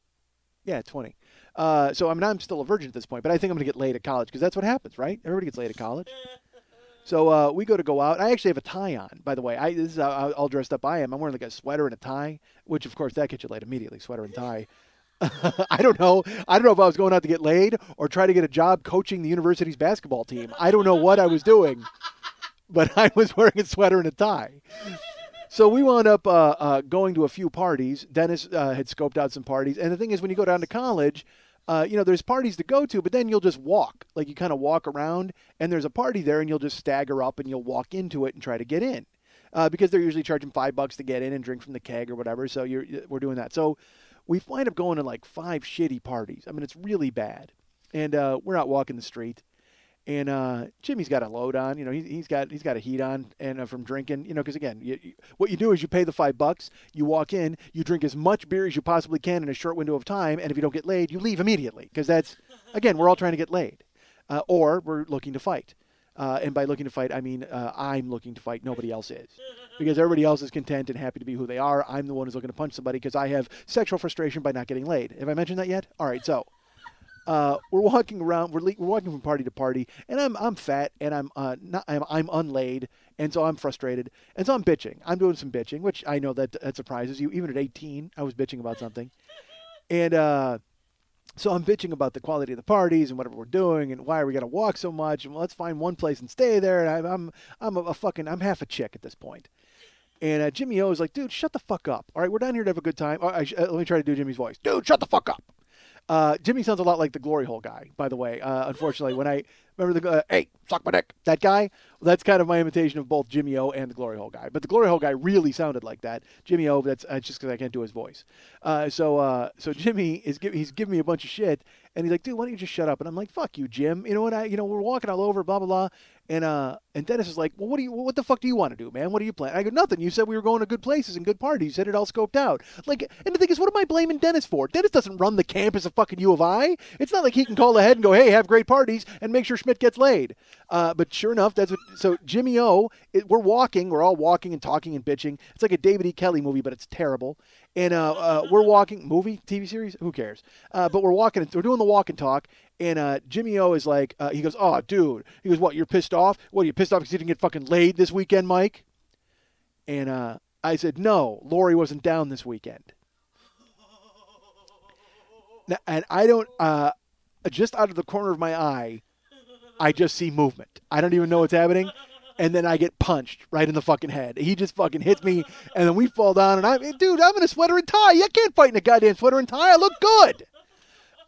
Yeah, 20. So I'm still a virgin at this point, but I think I'm going to get laid at college because that's what happens, right? Everybody gets laid at college. So we go out. I actually have a tie on, by the way. This is how all dressed up I am. I'm wearing like a sweater and a tie, which of course that gets you laid immediately. Sweater and tie. I don't know. I don't know if I was going out to get laid or try to get a job coaching the university's basketball team. I don't know what I was doing, but I was wearing a sweater and a tie. So we wound up going to a few parties. Dennis had scoped out some parties. And the thing is, when you go down to college, there's parties to go to, but then you'll just walk. Like you kind of walk around, and there's a party there, and you'll just stagger up, and you'll walk into it and try to get in. Because they're usually charging $5 to get in and drink from the keg or whatever. So we're doing that. So we wind up going to like 5 shitty parties. I mean, it's really bad. And we're out walking the street. And Jimmy's got a load on, he's got a heat on, and from drinking, because again, what you do is you pay the $5, you walk in, you drink as much beer as you possibly can in a short window of time, and if you don't get laid, you leave immediately, because that's, again, we're all trying to get laid, or we're looking to fight. And by looking to fight, I mean I'm looking to fight. Nobody else is, because everybody else is content and happy to be who they are. I'm the one who's looking to punch somebody because I have sexual frustration by not getting laid. Have I mentioned that yet? All right, so. We're walking around. We're walking from party to party, and I'm fat, and I'm unlaid, and so I'm frustrated, and so I'm bitching. I'm doing some bitching, which I know that surprises you. Even at 18, I was bitching about something, and so I'm bitching about the quality of the parties and whatever we're doing, and why are we gonna walk so much? And let's find one place and stay there. And I'm half a chick at this point. And Jimmy O is like, dude, shut the fuck up. All right, we're down here to have a good time. Let me try to do Jimmy's voice. Dude, shut the fuck up. Jimmy sounds a lot like the Glory Hole guy, by the way. Unfortunately, when I remember hey, suck my dick, that guy, well, that's kind of my imitation of both Jimmy O and the Glory Hole guy. But the Glory Hole guy really sounded like that. Jimmy O, that's just because I can't do his voice. So Jimmy he's giving me a bunch of shit, and he's like, dude, why don't you just shut up? And I'm like, fuck you, Jim. You know what? We're walking all over, blah blah blah. And Dennis is like, well, what the fuck do you want to do, man? What are you planning? I go, nothing. You said we were going to good places and good parties. You said it all scoped out. Like, and the thing is, what am I blaming Dennis for? Dennis doesn't run the campus of fucking U of I. It's not like he can call ahead and go, hey, have great parties and make sure Schmidt gets laid. But sure enough, so Jimmy O, we're all walking and talking and bitching. It's like a David E. Kelly movie, but it's terrible. And we're walking, movie, TV series, who cares? But we're doing the walk and talk. And Jimmy O is like, he goes, oh, dude. He goes, what, you're pissed off? What, are you pissed off because you didn't get fucking laid this weekend, Mike? And I said, no, Lori wasn't down this weekend. Now, and I don't, just out of the corner of my eye, I just see movement. I don't even know what's happening. And then I get punched right in the fucking head. He just fucking hits me, and then we fall down. And dude, I'm in a sweater and tie. I can't fight in a goddamn sweater and tie. I look good.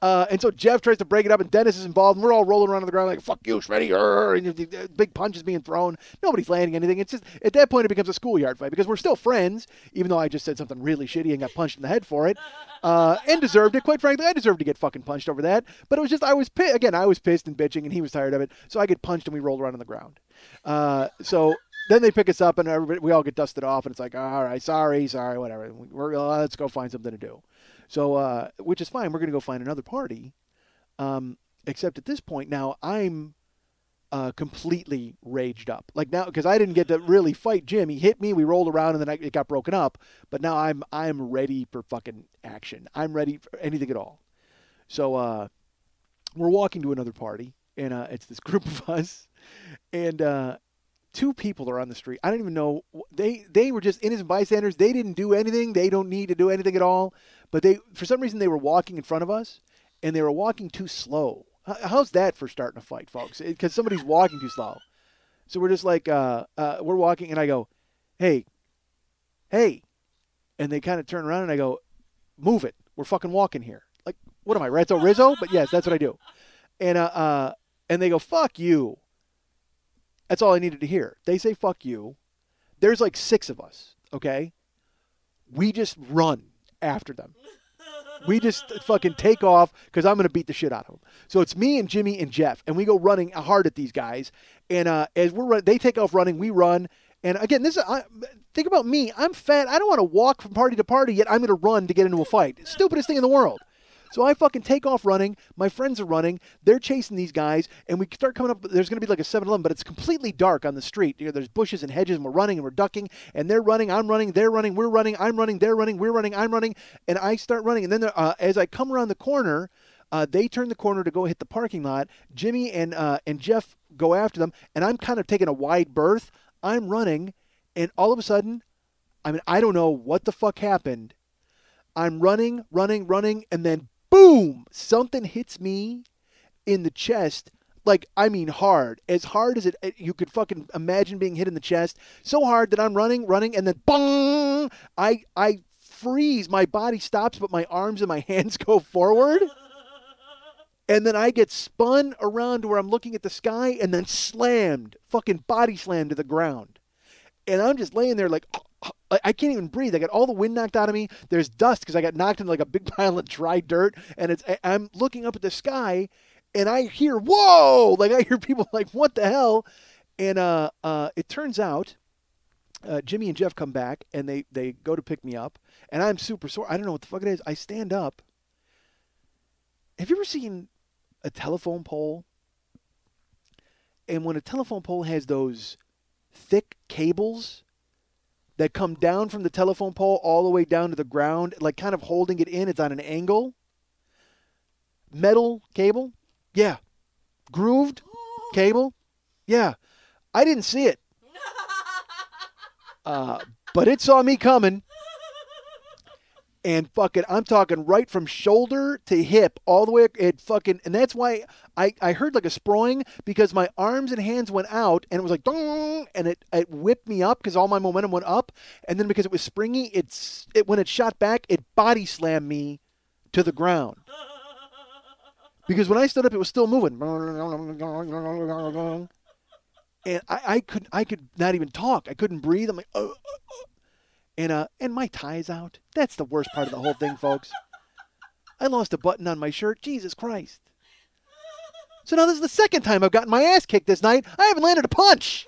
And so Jeff tries to break it up, and Dennis is involved, and we're all rolling around on the ground like, fuck you, Schmitty, and big punches being thrown. Nobody's landing anything. It's just, at that point, it becomes a schoolyard fight, because we're still friends, even though I just said something really shitty and got punched in the head for it, and deserved it. Quite frankly, I deserved to get fucking punched over that, but it was just, I was pissed and bitching, and he was tired of it, so I get punched, and we rolled around on the ground. So then they pick us up, and we all get dusted off, and it's like, all right, sorry, whatever. Let's go find something to do. So, which is fine. We're going to go find another party. Except at this point now, I'm completely raged up. Like now, because I didn't get to really fight Jim. He hit me. We rolled around, and then it got broken up. But now I'm ready for fucking action. I'm ready for anything at all. So we're walking to another party, and it's this group of us, and 2 people are on the street. I don't even know. They were just innocent bystanders. They didn't do anything. They don't need to do anything at all. But for some reason, they were walking in front of us, and they were walking too slow. How's that for starting a fight, folks? Because somebody's walking too slow. So we're just like, we're walking, and I go, hey. And they kind of turn around, and I go, move it. We're fucking walking here. Like, what am I, Razzo Rizzo? But yes, that's what I do. And they go, fuck you. That's all I needed to hear. They say, fuck you. There's like 6 of us, okay? We just run after them. We just fucking take off because I'm going to beat the shit out of them. So it's me and Jimmy and Jeff, and we go running hard at these guys. And as we're running, they take off running, we run. And again, think about me. I'm fat. I don't want to walk from party to party, yet I'm going to run to get into a fight. Stupidest thing in the world. So I fucking take off running. My friends are running. They're chasing these guys. And we start coming up. There's going to be like a 7-Eleven, but it's completely dark on the street. There's bushes and hedges, and we're running, and we're ducking. And they're running. I'm running. They're running. We're running. I'm running. They're running. We're running. I'm running. And I start running. And then as I come around the corner, they turn the corner to go hit the parking lot. Jimmy and Jeff go after them. And I'm kind of taking a wide berth. I'm running. And all of a sudden, I don't know what the fuck happened. I'm running, and then boom! Something hits me in the chest, like, hard. As hard as you could fucking imagine being hit in the chest. So hard that I'm running, and then bong! I freeze. My body stops, but my arms and my hands go forward. And then I get spun around to where I'm looking at the sky, and then slammed, fucking body slammed to the ground. And I'm just laying there like, I can't even breathe. I got all the wind knocked out of me. There's dust because I got knocked into like a big pile of dry dirt. And I'm looking up at the sky, and I hear, whoa! Like, I hear people like, what the hell? And it turns out Jimmy and Jeff come back, and they go to pick me up. And I'm super sore. I don't know what the fuck it is. I stand up. Have you ever seen a telephone pole? And when a telephone pole has those thick cables that come down from the telephone pole all the way down to the ground, like kind of holding it in. It's on an angle. Metal cable. Yeah. Grooved cable. Yeah. I didn't see it. But it saw me coming. And fucking, I'm talking right from shoulder to hip, all the way. And that's why I heard like a sproing, because my arms and hands went out, and it was like, dong, and it whipped me up because all my momentum went up. And then because it was springy, when it shot back, it body slammed me to the ground. Because when I stood up, it was still moving. And I could not even talk. I couldn't breathe. I'm like, And my tie's out. That's the worst part of the whole thing, folks. I lost a button on my shirt. Jesus Christ. So now this is the second time I've gotten my ass kicked this night. I haven't landed a punch.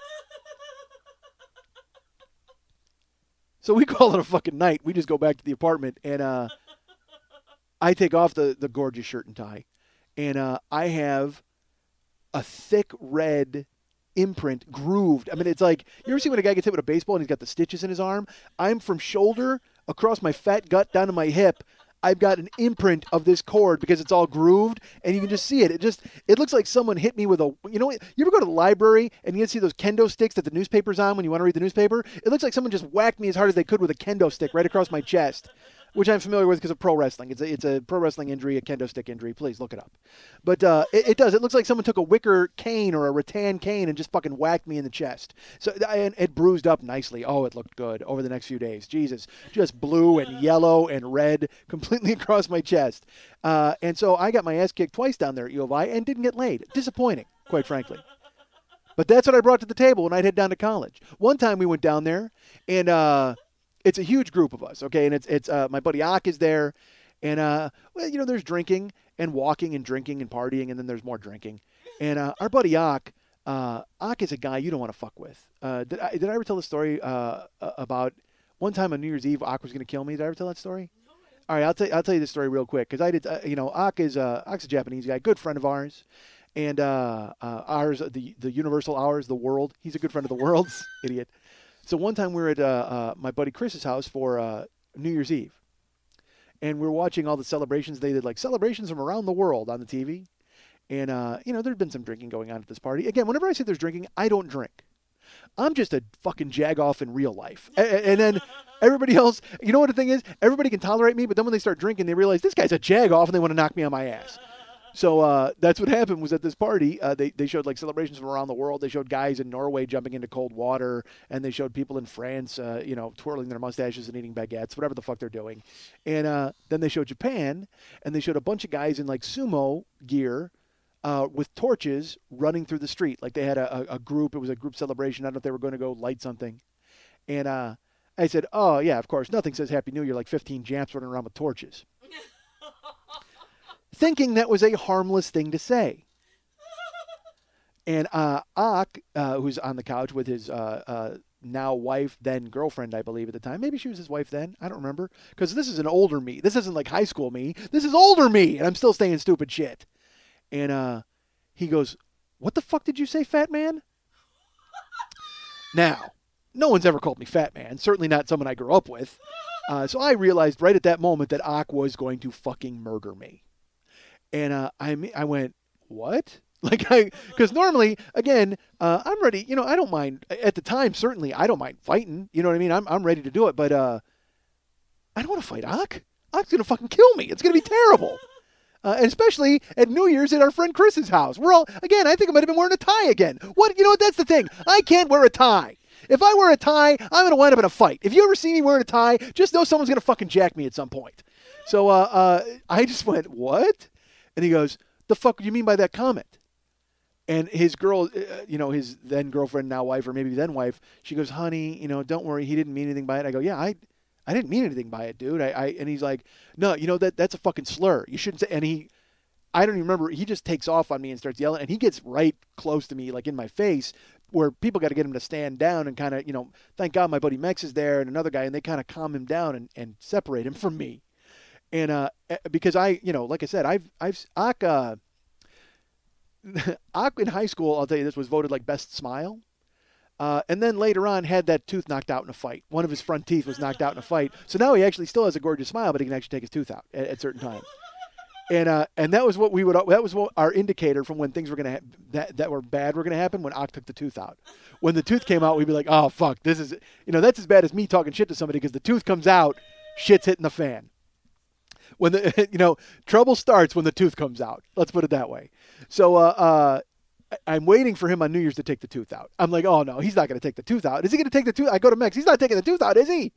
So we call it a fucking night. We just go back to the apartment, and I take off the gorgeous shirt and tie. And I have a thick red imprint, grooved. It's like, you ever see when a guy gets hit with a baseball and he's got the stitches in his arm? I'm from shoulder across my fat gut down to my hip. I've got an imprint of this cord because it's all grooved, and you can just see it. It looks like someone hit me with you ever go to the library and you see those kendo sticks that the newspaper's on when you want to read the newspaper? It looks like someone just whacked me as hard as they could with a kendo stick right across my chest, which I'm familiar with because of pro wrestling. It's a pro wrestling injury, a kendo stick injury. Please look it up. But it does. It looks like someone took a wicker cane or a rattan cane and just fucking whacked me in the chest. So and it bruised up nicely. Oh, it looked good over the next few days. Jesus, just blue and yellow and red completely across my chest. And so I got my ass kicked twice down there at U of I and didn't get laid. Disappointing, quite frankly. But that's what I brought to the table when I'd head down to college. One time we went down there, and it's a huge group of us, okay? And it's my buddy Ak is there, and there's drinking and walking and drinking and partying, and then there's more drinking. And our buddy Ak is a guy you don't want to fuck with. Did I ever tell the story about one time on New Year's Eve Ak was going to kill me? Did I ever tell that story? All right, I'll tell you this story real quick, because I did. Ak's a Japanese guy, good friend of ours, and ours, the universal ours, the world. He's a good friend of the world's idiot. So one time we were at my buddy Chris's house for New Year's Eve. And we were watching all the celebrations. They did like celebrations from around the world on the TV. And, there'd been some drinking going on at this party. Again, whenever I say there's drinking, I don't drink. I'm just a fucking jagoff in real life. And then everybody else, you know what the thing is? Everybody can tolerate me, but then when they start drinking, they realize this guy's a jagoff and they want to knock me on my ass. So that's what happened was at this party, they showed like celebrations from around the world. They showed guys in Norway jumping into cold water, and they showed people in France, twirling their mustaches and eating baguettes, whatever the fuck they're doing. And then they showed Japan, and they showed a bunch of guys in like sumo gear with torches running through the street. Like they had a group. It was a group celebration. I don't know if they were going to go light something. And I said, oh, yeah, of course. Nothing says Happy New Year like 15 Japs running around with torches. Thinking that was a harmless thing to say. And Ak, who's on the couch with his now wife, then girlfriend, I believe at the time. Maybe she was his wife then. I don't remember. Because this is an older me. This isn't like high school me. This is older me. And I'm still saying stupid shit. And he goes, what the fuck did you say, fat man? Now, no one's ever called me fat man. Certainly not someone I grew up with. So I realized right at that moment that Ak was going to fucking murder me. And I went, what? Because normally, again, I'm ready. I don't mind. At the time, certainly, I don't mind fighting. You know what I mean? I'm ready to do it. But I don't want to fight Ak. Ak's going to fucking kill me. It's going to be terrible. And especially at New Year's at our friend Chris's house. We're all, again, I think I might have been wearing a tie again. What? You know what? That's the thing. I can't wear a tie. If I wear a tie, I'm going to wind up in a fight. If you ever see me wearing a tie, just know someone's going to fucking jack me at some point. So I just went, what? And he goes, the fuck do you mean by that comment? And his girl, his then girlfriend, now wife, or maybe then wife, she goes, honey, don't worry. He didn't mean anything by it. I go, yeah, I didn't mean anything by it, dude. And he's like, no, that's a fucking slur. You shouldn't say. And I don't even remember. He just takes off on me and starts yelling. And he gets right close to me, like in my face, where people got to get him to stand down and kind of, thank God my buddy Mex is there and another guy, and they kind of calm him down and separate him from me. And because like I said, Ak in high school, I'll tell you this, was voted like best smile. And then later on had that tooth knocked out in a fight. One of his front teeth was knocked out in a fight. So now he actually still has a gorgeous smile, but he can actually take his tooth out at certain times. And that was what that was what our indicator from when things were going to that were bad were going to happen when Ak took the tooth out. When the tooth came out, we'd be like, oh fuck, this is, that's as bad as me talking shit to somebody, because the tooth comes out, shit's hitting the fan. When the trouble starts when the tooth comes out. Let's put it that way. So I'm waiting for him on New Year's to take the tooth out. I'm like, oh no, he's not going to take the tooth out. Is he going to take the tooth? I go to Mex. He's not taking the tooth out, is he?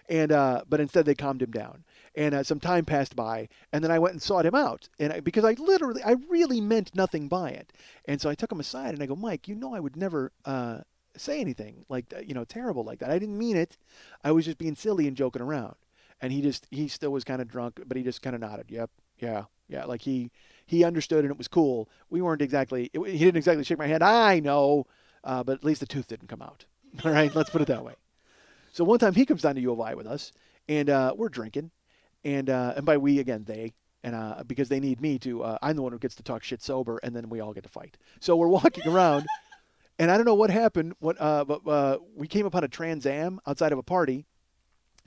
And but instead they calmed him down. And some time passed by, and then I went and sought him out, and because I really meant nothing by it. And so I took him aside and I go, Mike, I would never say anything like that, terrible like that. I didn't mean it. I was just being silly and joking around. And he still was kind of drunk, but he just kind of nodded. Yep. Yeah. Like he understood and it was cool. We weren't exactly, he didn't exactly shake my hand. I know, but at least the tooth didn't come out. All right. Let's put it that way. So one time he comes down to U of I with us, and we're drinking, and by we, again, they, and because they need me to, I'm the one who gets to talk shit sober, and then we all get to fight. So we're walking around, and I don't know what happened, but we came upon a Trans Am outside of a party.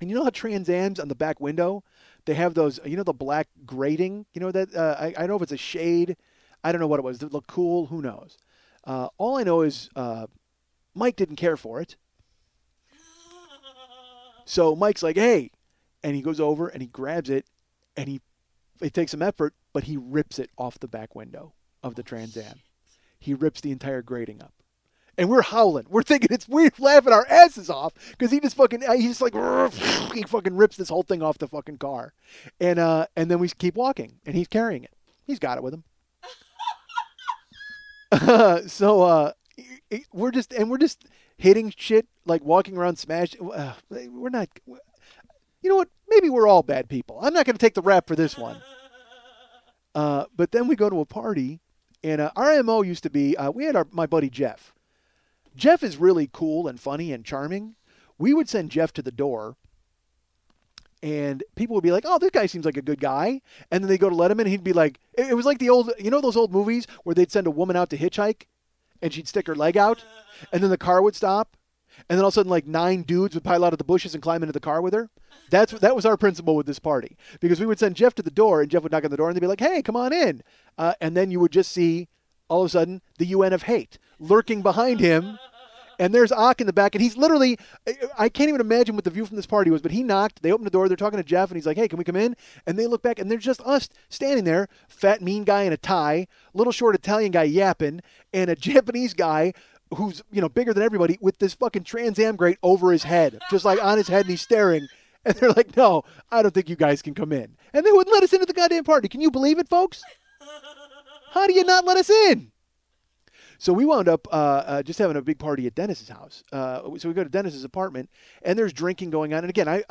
And you know how Trans Ams on the back window, they have those, the black grating, that, I don't know if it's a shade. I don't know what it was. Did it look cool? Who knows? All I know is Mike didn't care for it. So Mike's like, hey, and he goes over and he grabs it, and it takes some effort, but he rips it off the back window of the Trans Am. He rips the entire grating up. And we're howling. We're thinking we're laughing our asses off because he just fucking rips this whole thing off the fucking car. And then we keep walking, and he's carrying it. He's got it with him. So we're just hitting shit, like walking around smash. We're not, you know what? Maybe we're all bad people. I'm not going to take the rap for this one. But then we go to a party, and our MO used to be, we had my buddy Jeff. Jeff is really cool and funny and charming. We would send Jeff to the door, and people would be like, oh, this guy seems like a good guy. And then they go to let him in, and he'd be like, it was like the old, those old movies where they'd send a woman out to hitchhike, and she'd stick her leg out, and then the car would stop, and then all of a sudden, like 9 dudes would pile out of the bushes and climb into the car with her. That was our principle with this party, because we would send Jeff to the door, and Jeff would knock on the door, and they'd be like, hey, come on in. And then you would just see, all of a sudden, the UN of hate lurking behind him, And there's Ock in the back, and he's literally, I can't even imagine what the view from this party was, but he knocked, they opened the door, they're talking to Jeff, and he's like, hey, can we come in? And they look back, and there's just us standing there, fat, mean guy in a tie, little short Italian guy yapping, and a Japanese guy who's, bigger than everybody with this fucking Trans Am grate over his head, just like on his head, and he's staring. And they're like, no, I don't think you guys can come in. And they wouldn't let us into the goddamn party. Can you believe it, folks? How do you not let us in? So we wound up just having a big party at Dennis's house. So we go to Dennis's apartment, and there's drinking going on. And again,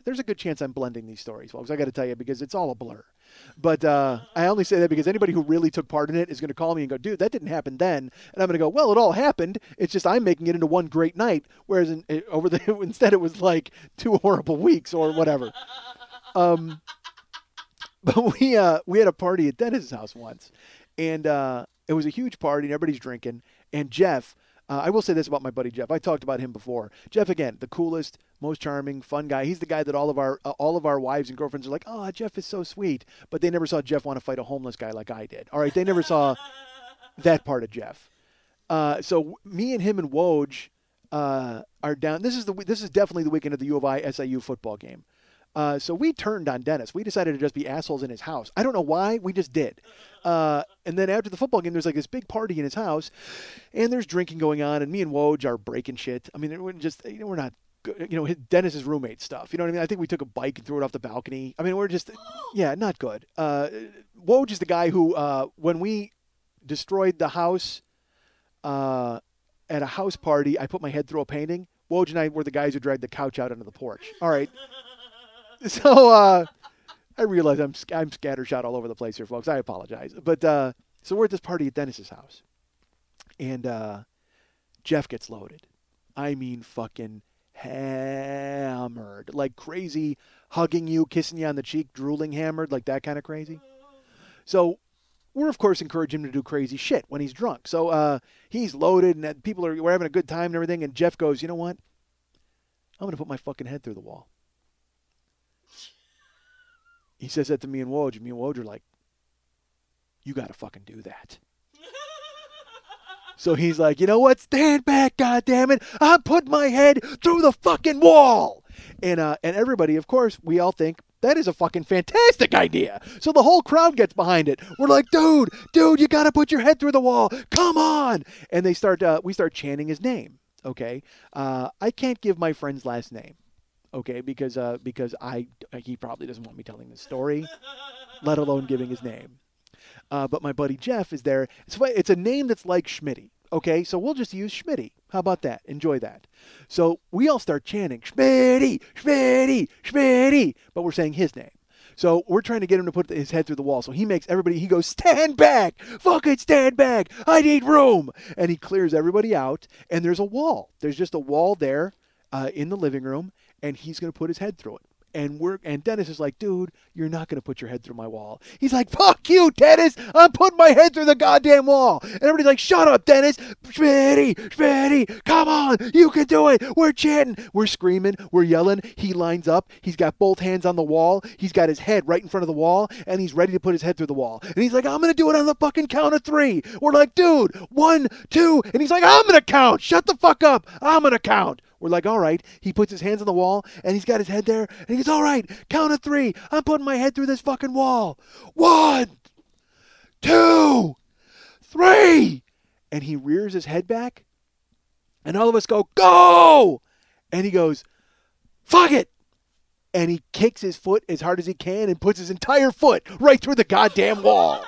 there's a good chance I'm blending these stories, folks. I got to tell you, because it's all a blur. But I only say that because anybody who really took part in it is going to call me and go, dude, that didn't happen then. And I'm going to go, well, it all happened. It's just I'm making it into one great night, whereas instead it was like 2 horrible weeks or whatever. But we had a party at Dennis's house once, and it was a huge party, and everybody's drinking. And Jeff, I will say this about my buddy Jeff. I talked about him before. Jeff, again, the coolest, most charming, fun guy. He's the guy that all of our wives and girlfriends are like, oh, Jeff is so sweet. But they never saw Jeff want to fight a homeless guy like I did. All right, they never saw that part of Jeff. So me and him and Woj are down. This is definitely the weekend of the U of I SIU football game. So we turned on Dennis. We decided to just be assholes in his house. I don't know why. We just did. And then after the football game, there's like this big party in his house, and there's drinking going on, and me and Woj are breaking shit. I mean, we're just, we're not good. Dennis's roommate stuff. You know what I mean? I think we took a bike and threw it off the balcony. I mean, we're just, not good. Woj is the guy who, when we destroyed the house at a house party, I put my head through a painting. Woj and I were the guys who dragged the couch out onto the porch. All right. So I realize I'm scattershot all over the place here, folks. I apologize. But so we're at this party at Dennis's house, and Jeff gets loaded. I mean, fucking hammered, like crazy, hugging you, kissing you on the cheek, drooling hammered, like that kind of crazy. So we're of course encouraging him to do crazy shit when he's drunk. So he's loaded, and we're having a good time and everything. And Jeff goes, you know what? I'm gonna put my fucking head through the wall. He says that to me and Woj. Me and Woj are like, you got to fucking do that. So he's like, you know what? Stand back, goddammit. I'm putting my head through the fucking wall. And everybody, of course, we all think that is a fucking fantastic idea. So the whole crowd gets behind it. We're like, dude, you got to put your head through the wall. Come on. And we start chanting his name. Okay. I can't give my friend's last name. Okay, because he probably doesn't want me telling this story, let alone giving his name. But my buddy Jeff is there. It's a name that's like Schmitty. Okay, so we'll just use Schmitty. How about that? Enjoy that. So we all start chanting, Schmitty, Schmitty, Schmitty, but we're saying his name. So we're trying to get him to put his head through the wall. So he goes, stand back, fucking stand back, I need room. And he clears everybody out, and there's a wall. There's just a wall there in the living room. And he's going to put his head through it. And Dennis is like, dude, you're not going to put your head through my wall. He's like, fuck you, Dennis. I'm putting my head through the goddamn wall. And everybody's like, shut up, Dennis. Schmitty, come on. You can do it. We're chanting. We're screaming. We're yelling. He lines up. He's got both hands on the wall. He's got his head right in front of the wall. And he's ready to put his head through the wall. And he's like, I'm going to do it on the fucking count of 3. We're like, dude, 1, 2. And he's like, I'm going to count. Shut the fuck up. I'm going to count. We're like, all right. He puts his hands on the wall, and he's got his head there, and he goes, all right, count of 3. I'm putting my head through this fucking wall. 1, 2, 3. And he rears his head back, and all of us go, go! And he goes, fuck it! And he kicks his foot as hard as he can and puts his entire foot right through the goddamn wall.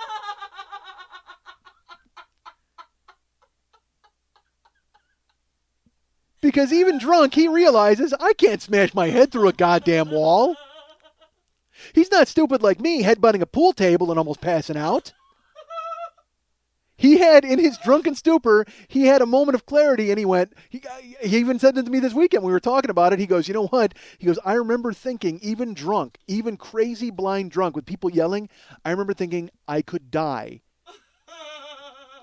Because even drunk, he realizes I can't smash my head through a goddamn wall. He's not stupid like me, headbutting a pool table and almost passing out. He had, in his drunken stupor, he had a moment of clarity, and he even said it to me this weekend. We were talking about it. He goes, you know what? He goes, I remember thinking, even drunk, even crazy blind drunk with people yelling, I remember thinking I could die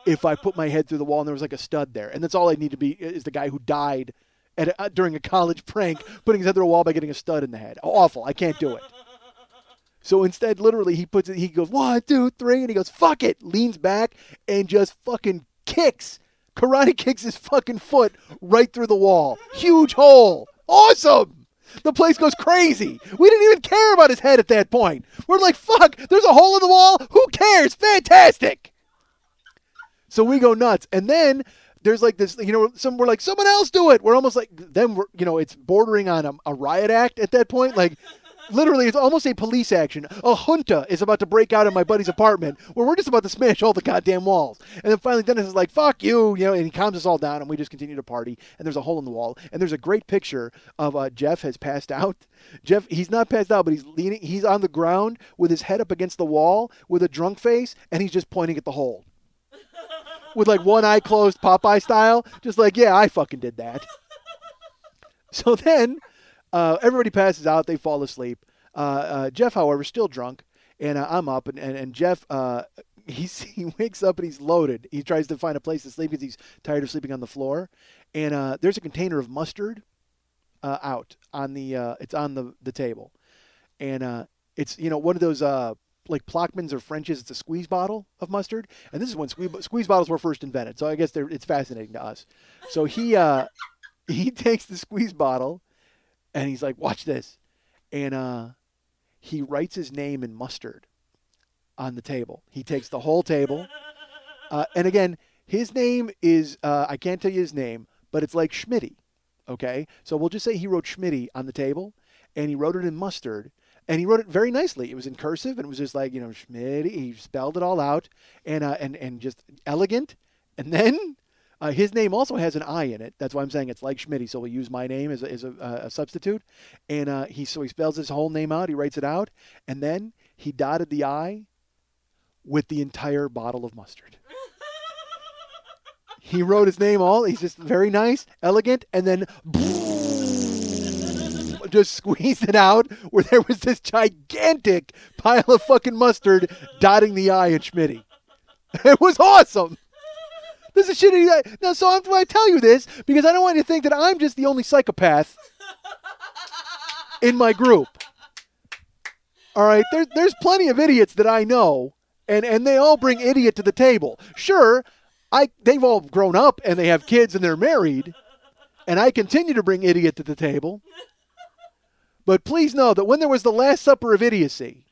if I put my head through the wall and there was like a stud there. And that's all I need to be is the guy who died during a college prank, putting his head through a wall by getting a stud in the head. Awful. I can't do it. So instead, literally, he goes, 1, 2, 3, and he goes, fuck it, leans back and just fucking kicks karate kicks his fucking foot right through the wall. Huge hole. Awesome. The place goes crazy. We didn't even care about his head at that point. We're like, fuck, there's a hole in the wall. Who cares? Fantastic. So we go nuts. And then there's like this, we're like, someone else do it. We're almost like, then it's bordering on a riot act at that point. Like, literally, it's almost a police action. A junta is about to break out in my buddy's apartment where we're just about to smash all the goddamn walls. And then finally Dennis is like, fuck you, and he calms us all down and we just continue to party. And there's a hole in the wall. And there's a great picture of Jeff has passed out. Jeff, he's not passed out, but he's on the ground with his head up against the wall with a drunk face, and he's just pointing at the hole. With like one eye closed, Popeye style. Just like, yeah, I fucking did that. So then everybody passes out. They fall asleep. Jeff, however, still drunk. And I'm up. And Jeff, he wakes up and he's loaded. He tries to find a place to sleep because he's tired of sleeping on the floor. And there's a container of mustard out on it's on the table. And it's, one of those like Plochmans or French's. It's a squeeze bottle of mustard. And this is when squeeze bottles were first invented. So I guess it's fascinating to us. So he takes the squeeze bottle and he's like, watch this. And he writes his name in mustard on the table. He takes the whole table. And again, his name is, I can't tell you his name, but it's like Schmitty. Okay? So we'll just say he wrote Schmitty on the table, and he wrote it in mustard. And he wrote it very nicely. It was in cursive, and it was just like, Schmitty. He spelled it all out, and just elegant. And then his name also has an I in it. That's why I'm saying it's like Schmitty. So we'll use my name as a substitute. And he spells his whole name out. He writes it out, and then he dotted the I with the entire bottle of mustard. He wrote his name all. He's just very nice, elegant, and then just squeezed it out where there was this gigantic pile of fucking mustard dotting the I in Schmitty. It was awesome. This is shitty. No, so I tell you this because I don't want you to think that I'm just the only psychopath in my group. All right, there's plenty of idiots that I know, and they all bring idiot to the table. Sure, they've all grown up and they have kids and they're married, and I continue to bring idiot to the table. But please know that when there was the Last Supper of Idiocy,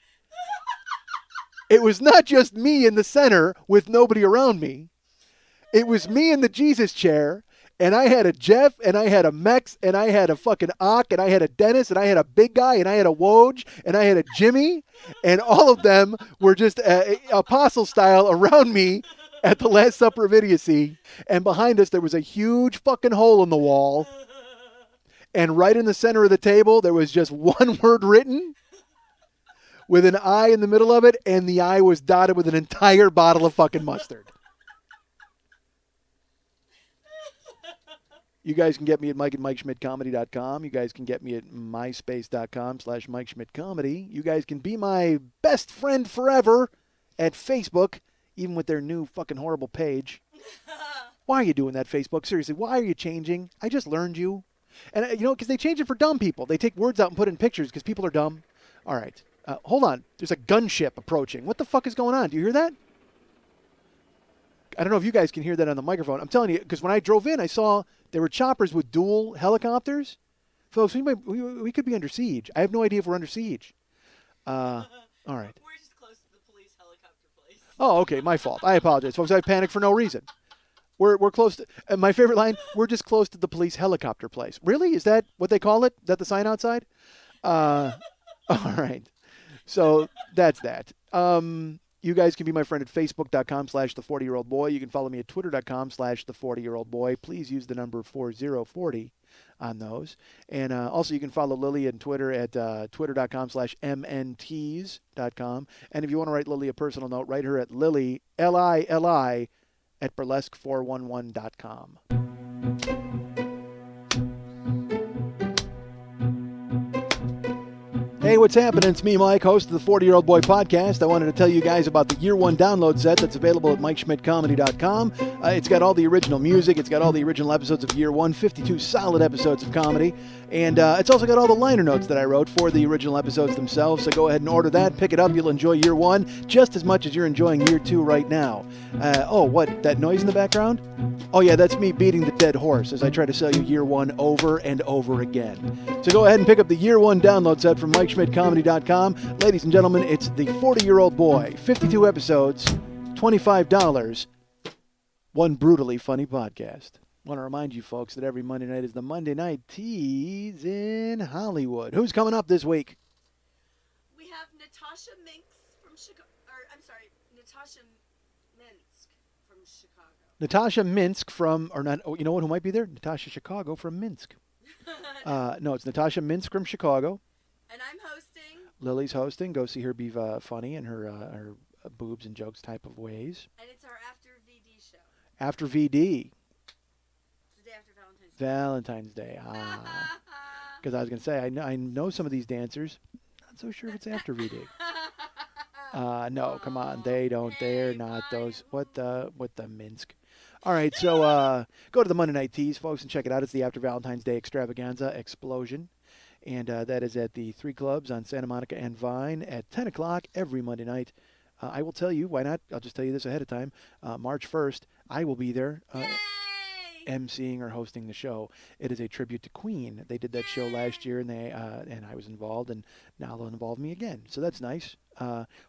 it was not just me in the center with nobody around me. It was me in the Jesus chair, and I had a Jeff, and I had a Mex, and I had a fucking Ock, and I had a Dennis, and I had a big guy, and I had a Woj, and I had a Jimmy, and all of them were just apostle style around me at the Last Supper of Idiocy. And behind us, there was a huge fucking hole in the wall. And right in the center of the table, there was just one word written with an I in the middle of it, and the I was dotted with an entire bottle of fucking mustard. You guys can get me at Mike at MikeSchmidtComedy.com. You guys can get me at MySpace.com/MikeSchmidtComedy. You guys can be my best friend forever at Facebook, even with their new fucking horrible page. Why are you doing that, Facebook? Seriously, why are you changing? I just learned you. And, because they change it for dumb people. They take words out and put it in pictures because people are dumb. All right. Hold on. There's a gunship approaching. What the fuck is going on? Do you hear that? I don't know if you guys can hear that on the microphone. I'm telling you, because when I drove in, I saw there were choppers with dual helicopters. Folks, we could be under siege. I have no idea if we're under siege. All right. We're just close to the police helicopter place. Oh, okay. My fault. I apologize, folks. I panicked for no reason. We're close to, my favorite line, we're just close to the police helicopter place. Really? Is that what they call it? Is that the sign outside? All right. So that's that. You guys can be my friend at Facebook.com/the40year-old-boy. You can follow me at Twitter.com/the40year-old-boy. Please use the number 4040 on those. And also you can follow Lily on Twitter at Twitter.com/mntees.com. And if you want to write Lily a personal note, write her at Lily, Lili, at burlesque411.com. Hey, what's happening? It's me, Mike, host of the 40-Year-Old Boy podcast. I wanted to tell you guys about the Year One download set that's available at MikeSchmidtComedy.com. It's got all the original music. It's got all the original episodes of Year One, 52 solid episodes of comedy. And it's also got all the liner notes that I wrote for the original episodes themselves. So go ahead and order that. Pick it up. You'll enjoy Year One just as much as you're enjoying Year Two right now. What? That noise in the background? Oh, yeah, that's me beating the dead horse as I try to sell you Year One over and over again. So go ahead and pick up the Year One download set from MikeSchmidtComedy.com. Ladies and gentlemen, it's the 40-Year-Old Boy. 52 episodes, $25, one brutally funny podcast. I want to remind you folks that every Monday night is the Monday Night Tease in Hollywood. Who's coming up this week? We have Natasha Minsk from Chicago. Natasha Minsk from Chicago. Natasha Minsk from, or not, oh, you know what, who might be there? Natasha Chicago from Minsk. No, it's Natasha Minsk from Chicago. And I'm hosting. Lily's hosting. Go see her be funny in her boobs and jokes type of ways. And it's our After VD show. After VD. It's the day after Valentine's Day. Valentine's Day. Because I was going to say, I know some of these dancers. Not so sure if it's after VD. No, come on. They don't. They're not those. What the Minsk? All right, so go to the Monday Night Tease, folks, and check it out. It's the After Valentine's Day Extravaganza Explosion. And that is at the 3 clubs on Santa Monica and Vine at 10 o'clock every Monday night. I will tell you, why not? I'll just tell you this ahead of time. March 1st, I will be there emceeing or hosting the show. It is a tribute to Queen. They did that show last year, and I was involved, and now they'll involve me again. So that's nice.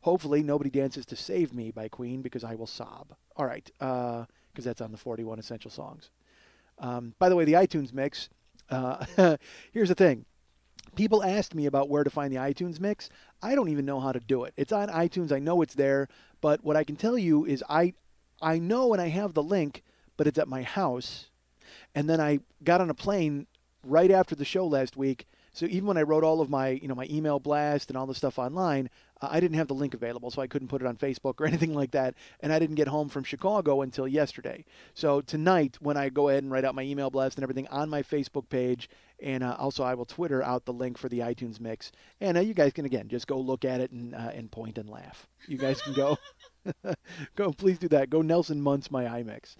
Hopefully nobody dances to Save Me by Queen because I will sob. All right, because that's on the 41 Essential Songs. By the way, the iTunes mix, here's the thing. People asked me about where to find the iTunes mix. I don't even know how to do it. It's on iTunes. I know it's there. But what I can tell you is I know and I have the link, but it's at my house. And then I got on a plane right after the show last week. So even when I wrote all of my, my email blast and all the stuff online, I didn't have the link available, so I couldn't put it on Facebook or anything like that. And I didn't get home from Chicago until yesterday. So tonight, when I go ahead and write out my email blast and everything on my Facebook page, and also I will Twitter out the link for the iTunes mix. And you guys can, again, just go look at it and point and laugh. You guys can go. Please do that. Go Nelson Muntz my iMix.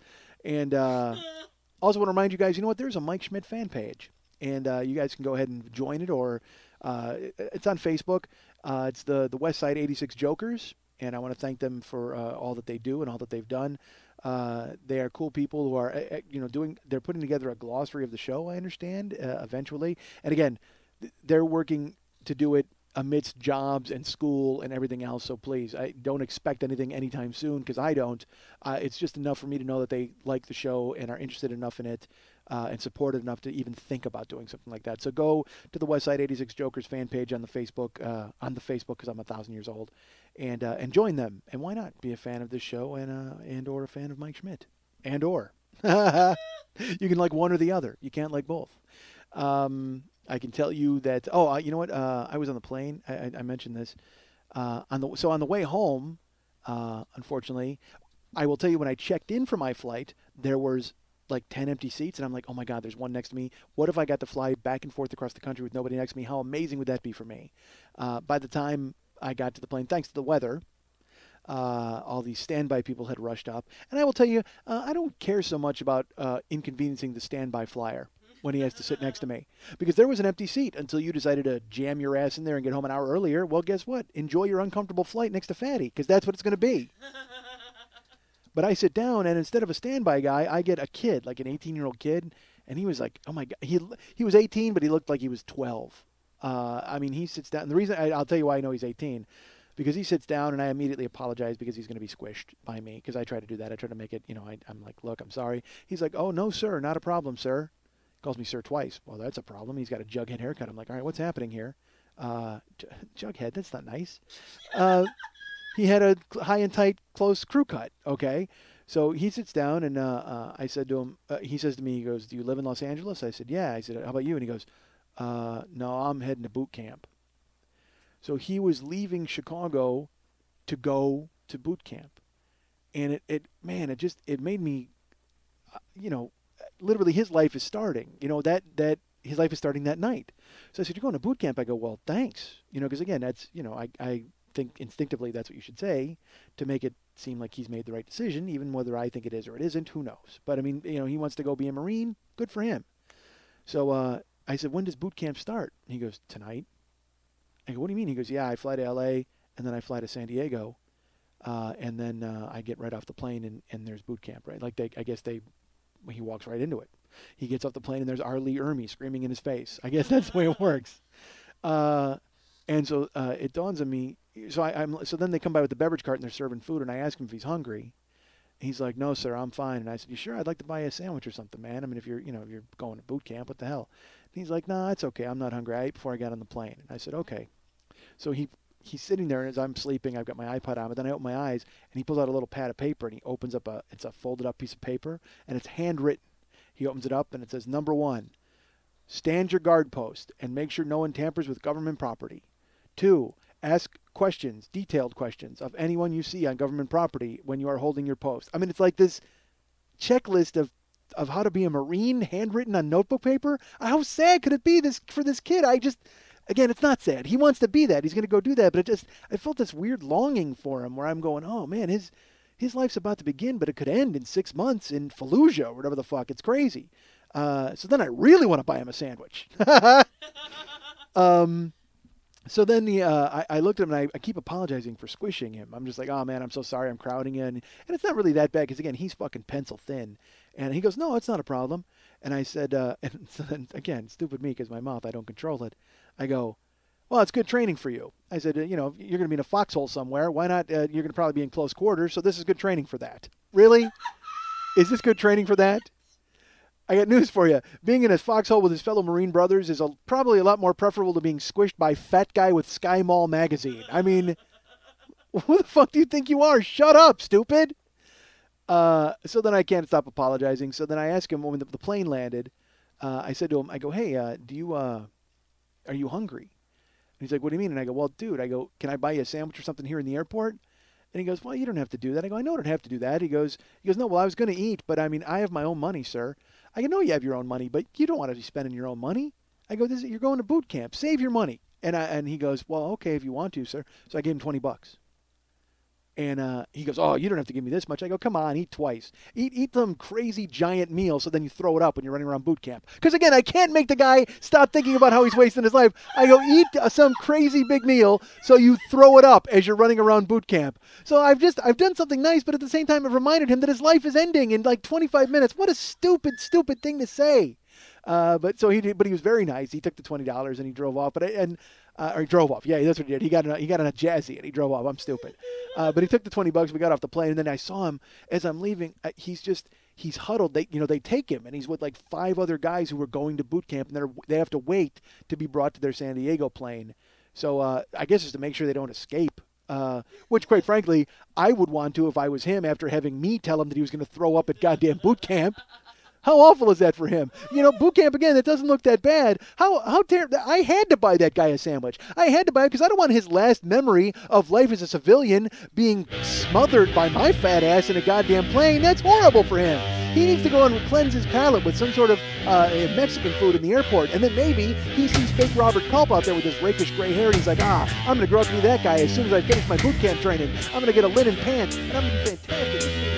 And also want to remind you guys, you know what? There's a Mike Schmidt fan page. And you guys can go ahead and join it, or it's on Facebook. It's the West Side 86 Jokers, and I want to thank them for all that they do and all that they've done. They are cool people who are, they're putting together a glossary of the show, I understand, eventually. And again, they're working to do it amidst jobs and school and everything else. So please, I don't expect anything anytime soon, because I don't. It's just enough for me to know that they like the show and are interested enough in it. And supported enough to even think about doing something like that. So go to the Westside 86 Jokers fan page on the Facebook, because I'm 1,000 years old, and join them. And why not be a fan of this show and or a fan of Mike Schmidt, and or you can like one or the other. You can't like both. I can tell you that. Oh, you know what? I was on the plane. I mentioned this on the way home. Unfortunately, I will tell you, when I checked in for my flight, there was like 10 empty seats, and I'm like, oh my God, there's one next to me. What if I got to fly back and forth across the country with nobody next to me? How amazing would that be for me? By the time I got to the plane, thanks to the weather, all these standby people had rushed up. And I will tell you, I don't care so much about inconveniencing the standby flyer when he has to sit next to me, because there was an empty seat until you decided to jam your ass in there and get home an hour earlier. Well, guess what? Enjoy your uncomfortable flight next to Fatty, because that's what it's going to be. But I sit down, and instead of a standby guy, I get a kid, like an 18-year-old kid, and he was like, oh my God, he was 18, but he looked like he was 12. He sits down. And the reason I'll tell you why I know he's 18, because he sits down, and I immediately apologize because he's going to be squished by me, because I try to do that. I try to make it, I'm like, look, I'm sorry. He's like, oh, no, sir, not a problem, sir. Calls me sir twice. Well, that's a problem. He's got a jughead haircut. I'm like, all right, what's happening here? Jughead, that's not nice. He had a high and tight, close crew cut, okay? So he sits down, and I said to him, he says to me, he goes, do you live in Los Angeles? I said, yeah. I said, how about you? And he goes, no, I'm heading to boot camp. So he was leaving Chicago to go to boot camp. And it made me, literally his life is starting. That his life is starting that night. So I said, you're going to boot camp? I go, well, thanks. Because again, that's, I think instinctively that's what you should say to make it seem like he's made the right decision, even whether I think it is or it isn't, who knows. But I mean, he wants to go be a Marine. Good for him. So I said, when does boot camp start? He goes, tonight. I go, what do you mean? He goes, yeah, I fly to L.A. and then I fly to San Diego. And then I get right off the plane and there's boot camp, right? Like he walks right into it. He gets off the plane and there's R. Lee Ermey screaming in his face. I guess that's the way it works. And so it dawns on me. So then they come by with the beverage cart and they're serving food, and I ask him if he's hungry. He's like, no, sir, I'm fine. And I said, you sure? I'd like to buy you a sandwich or something, man. I mean, if you're going to boot camp, what the hell? And he's like, no, it's okay. I'm not hungry. I ate before I got on the plane. And I said, okay. So he's sitting there, and as I'm sleeping, I've got my iPod on, but then I open my eyes, and he pulls out a little pad of paper, and he opens up it's a folded up piece of paper, and it's handwritten. He opens it up, and it says, number 1, stand your guard post and make sure no one tampers with government property. 2, ask questions, detailed questions, of anyone you see on government property when you are holding your post. I mean, it's like this checklist of how to be a Marine handwritten on notebook paper. How sad could it be for this kid? Again, it's not sad. He wants to be that. He's going to go do that. But I felt this weird longing for him where I'm going, oh, man, his life's about to begin, but it could end in 6 months in Fallujah or whatever the fuck. It's crazy. So then I really want to buy him a sandwich. So then I looked at him, and I keep apologizing for squishing him. I'm just like, oh, man, I'm so sorry I'm crowding you. And it's not really that bad because, again, he's fucking pencil thin. And he goes, no, it's not a problem. And I said, and so then, again, stupid me because my mouth, I don't control it. I go, well, it's good training for you. I said, you're going to be in a foxhole somewhere. Why not? You're going to probably be in close quarters, so this is good training for that. Really? Is this good training for that? I got news for you. Being in a foxhole with his fellow Marine brothers is probably a lot more preferable to being squished by Fat Guy with Sky Mall magazine. I mean, who the fuck do you think you are? Shut up, stupid. So then I can't stop apologizing. So then I asked him when the plane landed, I said to him, I go, hey, are you hungry? And he's like, what do you mean? And I go, well, dude, can I buy you a sandwich or something here in the airport? And he goes, well, you don't have to do that. I go, I know I don't have to do that. He goes, no, well, I was going to eat, but I mean, I have my own money, sir. I go, no, you have your own money, but you don't want to be spending your own money. I go, you're going to boot camp. Save your money. And he goes, well, okay, if you want to, sir. So I gave him $20. And he goes, oh, you don't have to give me this much. I go, come on, eat twice. Eat some crazy giant meal so then you throw it up when you're running around boot camp. Because, again, I can't make the guy stop thinking about how he's wasting his life. I go, eat some crazy big meal so you throw it up as you're running around boot camp. So I've done something nice, but at the same time I've reminded him that his life is ending in like 25 minutes. What a stupid, stupid thing to say. But he was very nice. He took the $20 and he drove off. Or he drove off. Yeah, that's what he did. He got on a Jazzy and he drove off. I'm stupid. But he took the $20. We got off the plane, and then I saw him as I'm leaving. He's huddled. They take him, and he's with like 5 other guys who were going to boot camp, and they have to wait to be brought to their San Diego plane. So I guess it's to make sure they don't escape. Which, quite frankly, I would want to if I was him after having me tell him that he was going to throw up at goddamn boot camp. How awful is that for him? Boot camp, again, it doesn't look that bad. How terrible. I had to buy that guy a sandwich. I had to buy it because I don't want his last memory of life as a civilian being smothered by my fat ass in a goddamn plane. That's horrible for him. He needs to go and cleanse his palate with some sort of Mexican food in the airport. And then maybe he sees fake Robert Culp out there with his rakish gray hair, and he's like, I'm going to grow up to be that guy as soon as I finish my boot camp training. I'm going to get a linen pants, and I'm going to be fantastic.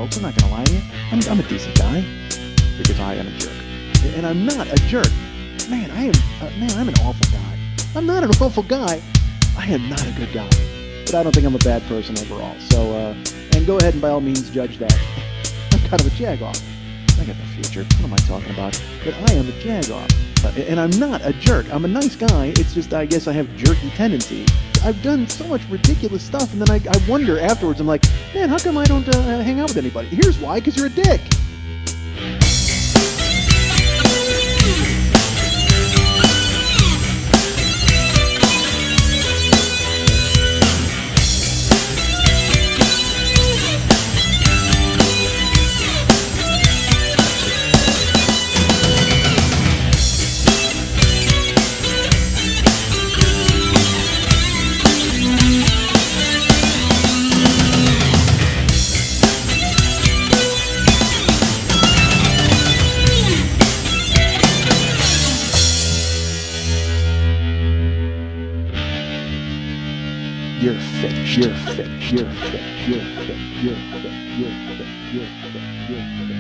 I'm not going to lie to you. I'm a decent guy because I am a jerk. And I'm not a jerk. Man, I'm an awful guy. I'm not an awful guy. I am not a good guy, but I don't think I'm a bad person overall. So, and go ahead and by all means judge that. I'm kind of a jag-off. I got no future. What am I talking about? But I am a jag-off. And I'm not a jerk. I'm a nice guy. It's just I guess I have jerky tendencies. I've done so much ridiculous stuff, and then I wonder afterwards, I'm like, man, how come I don't hang out with anybody? Here's why, because you're a dick. You're finished. You're finished. You're finished. You're finished. You're finished. You're finished. You're finished. You're finished.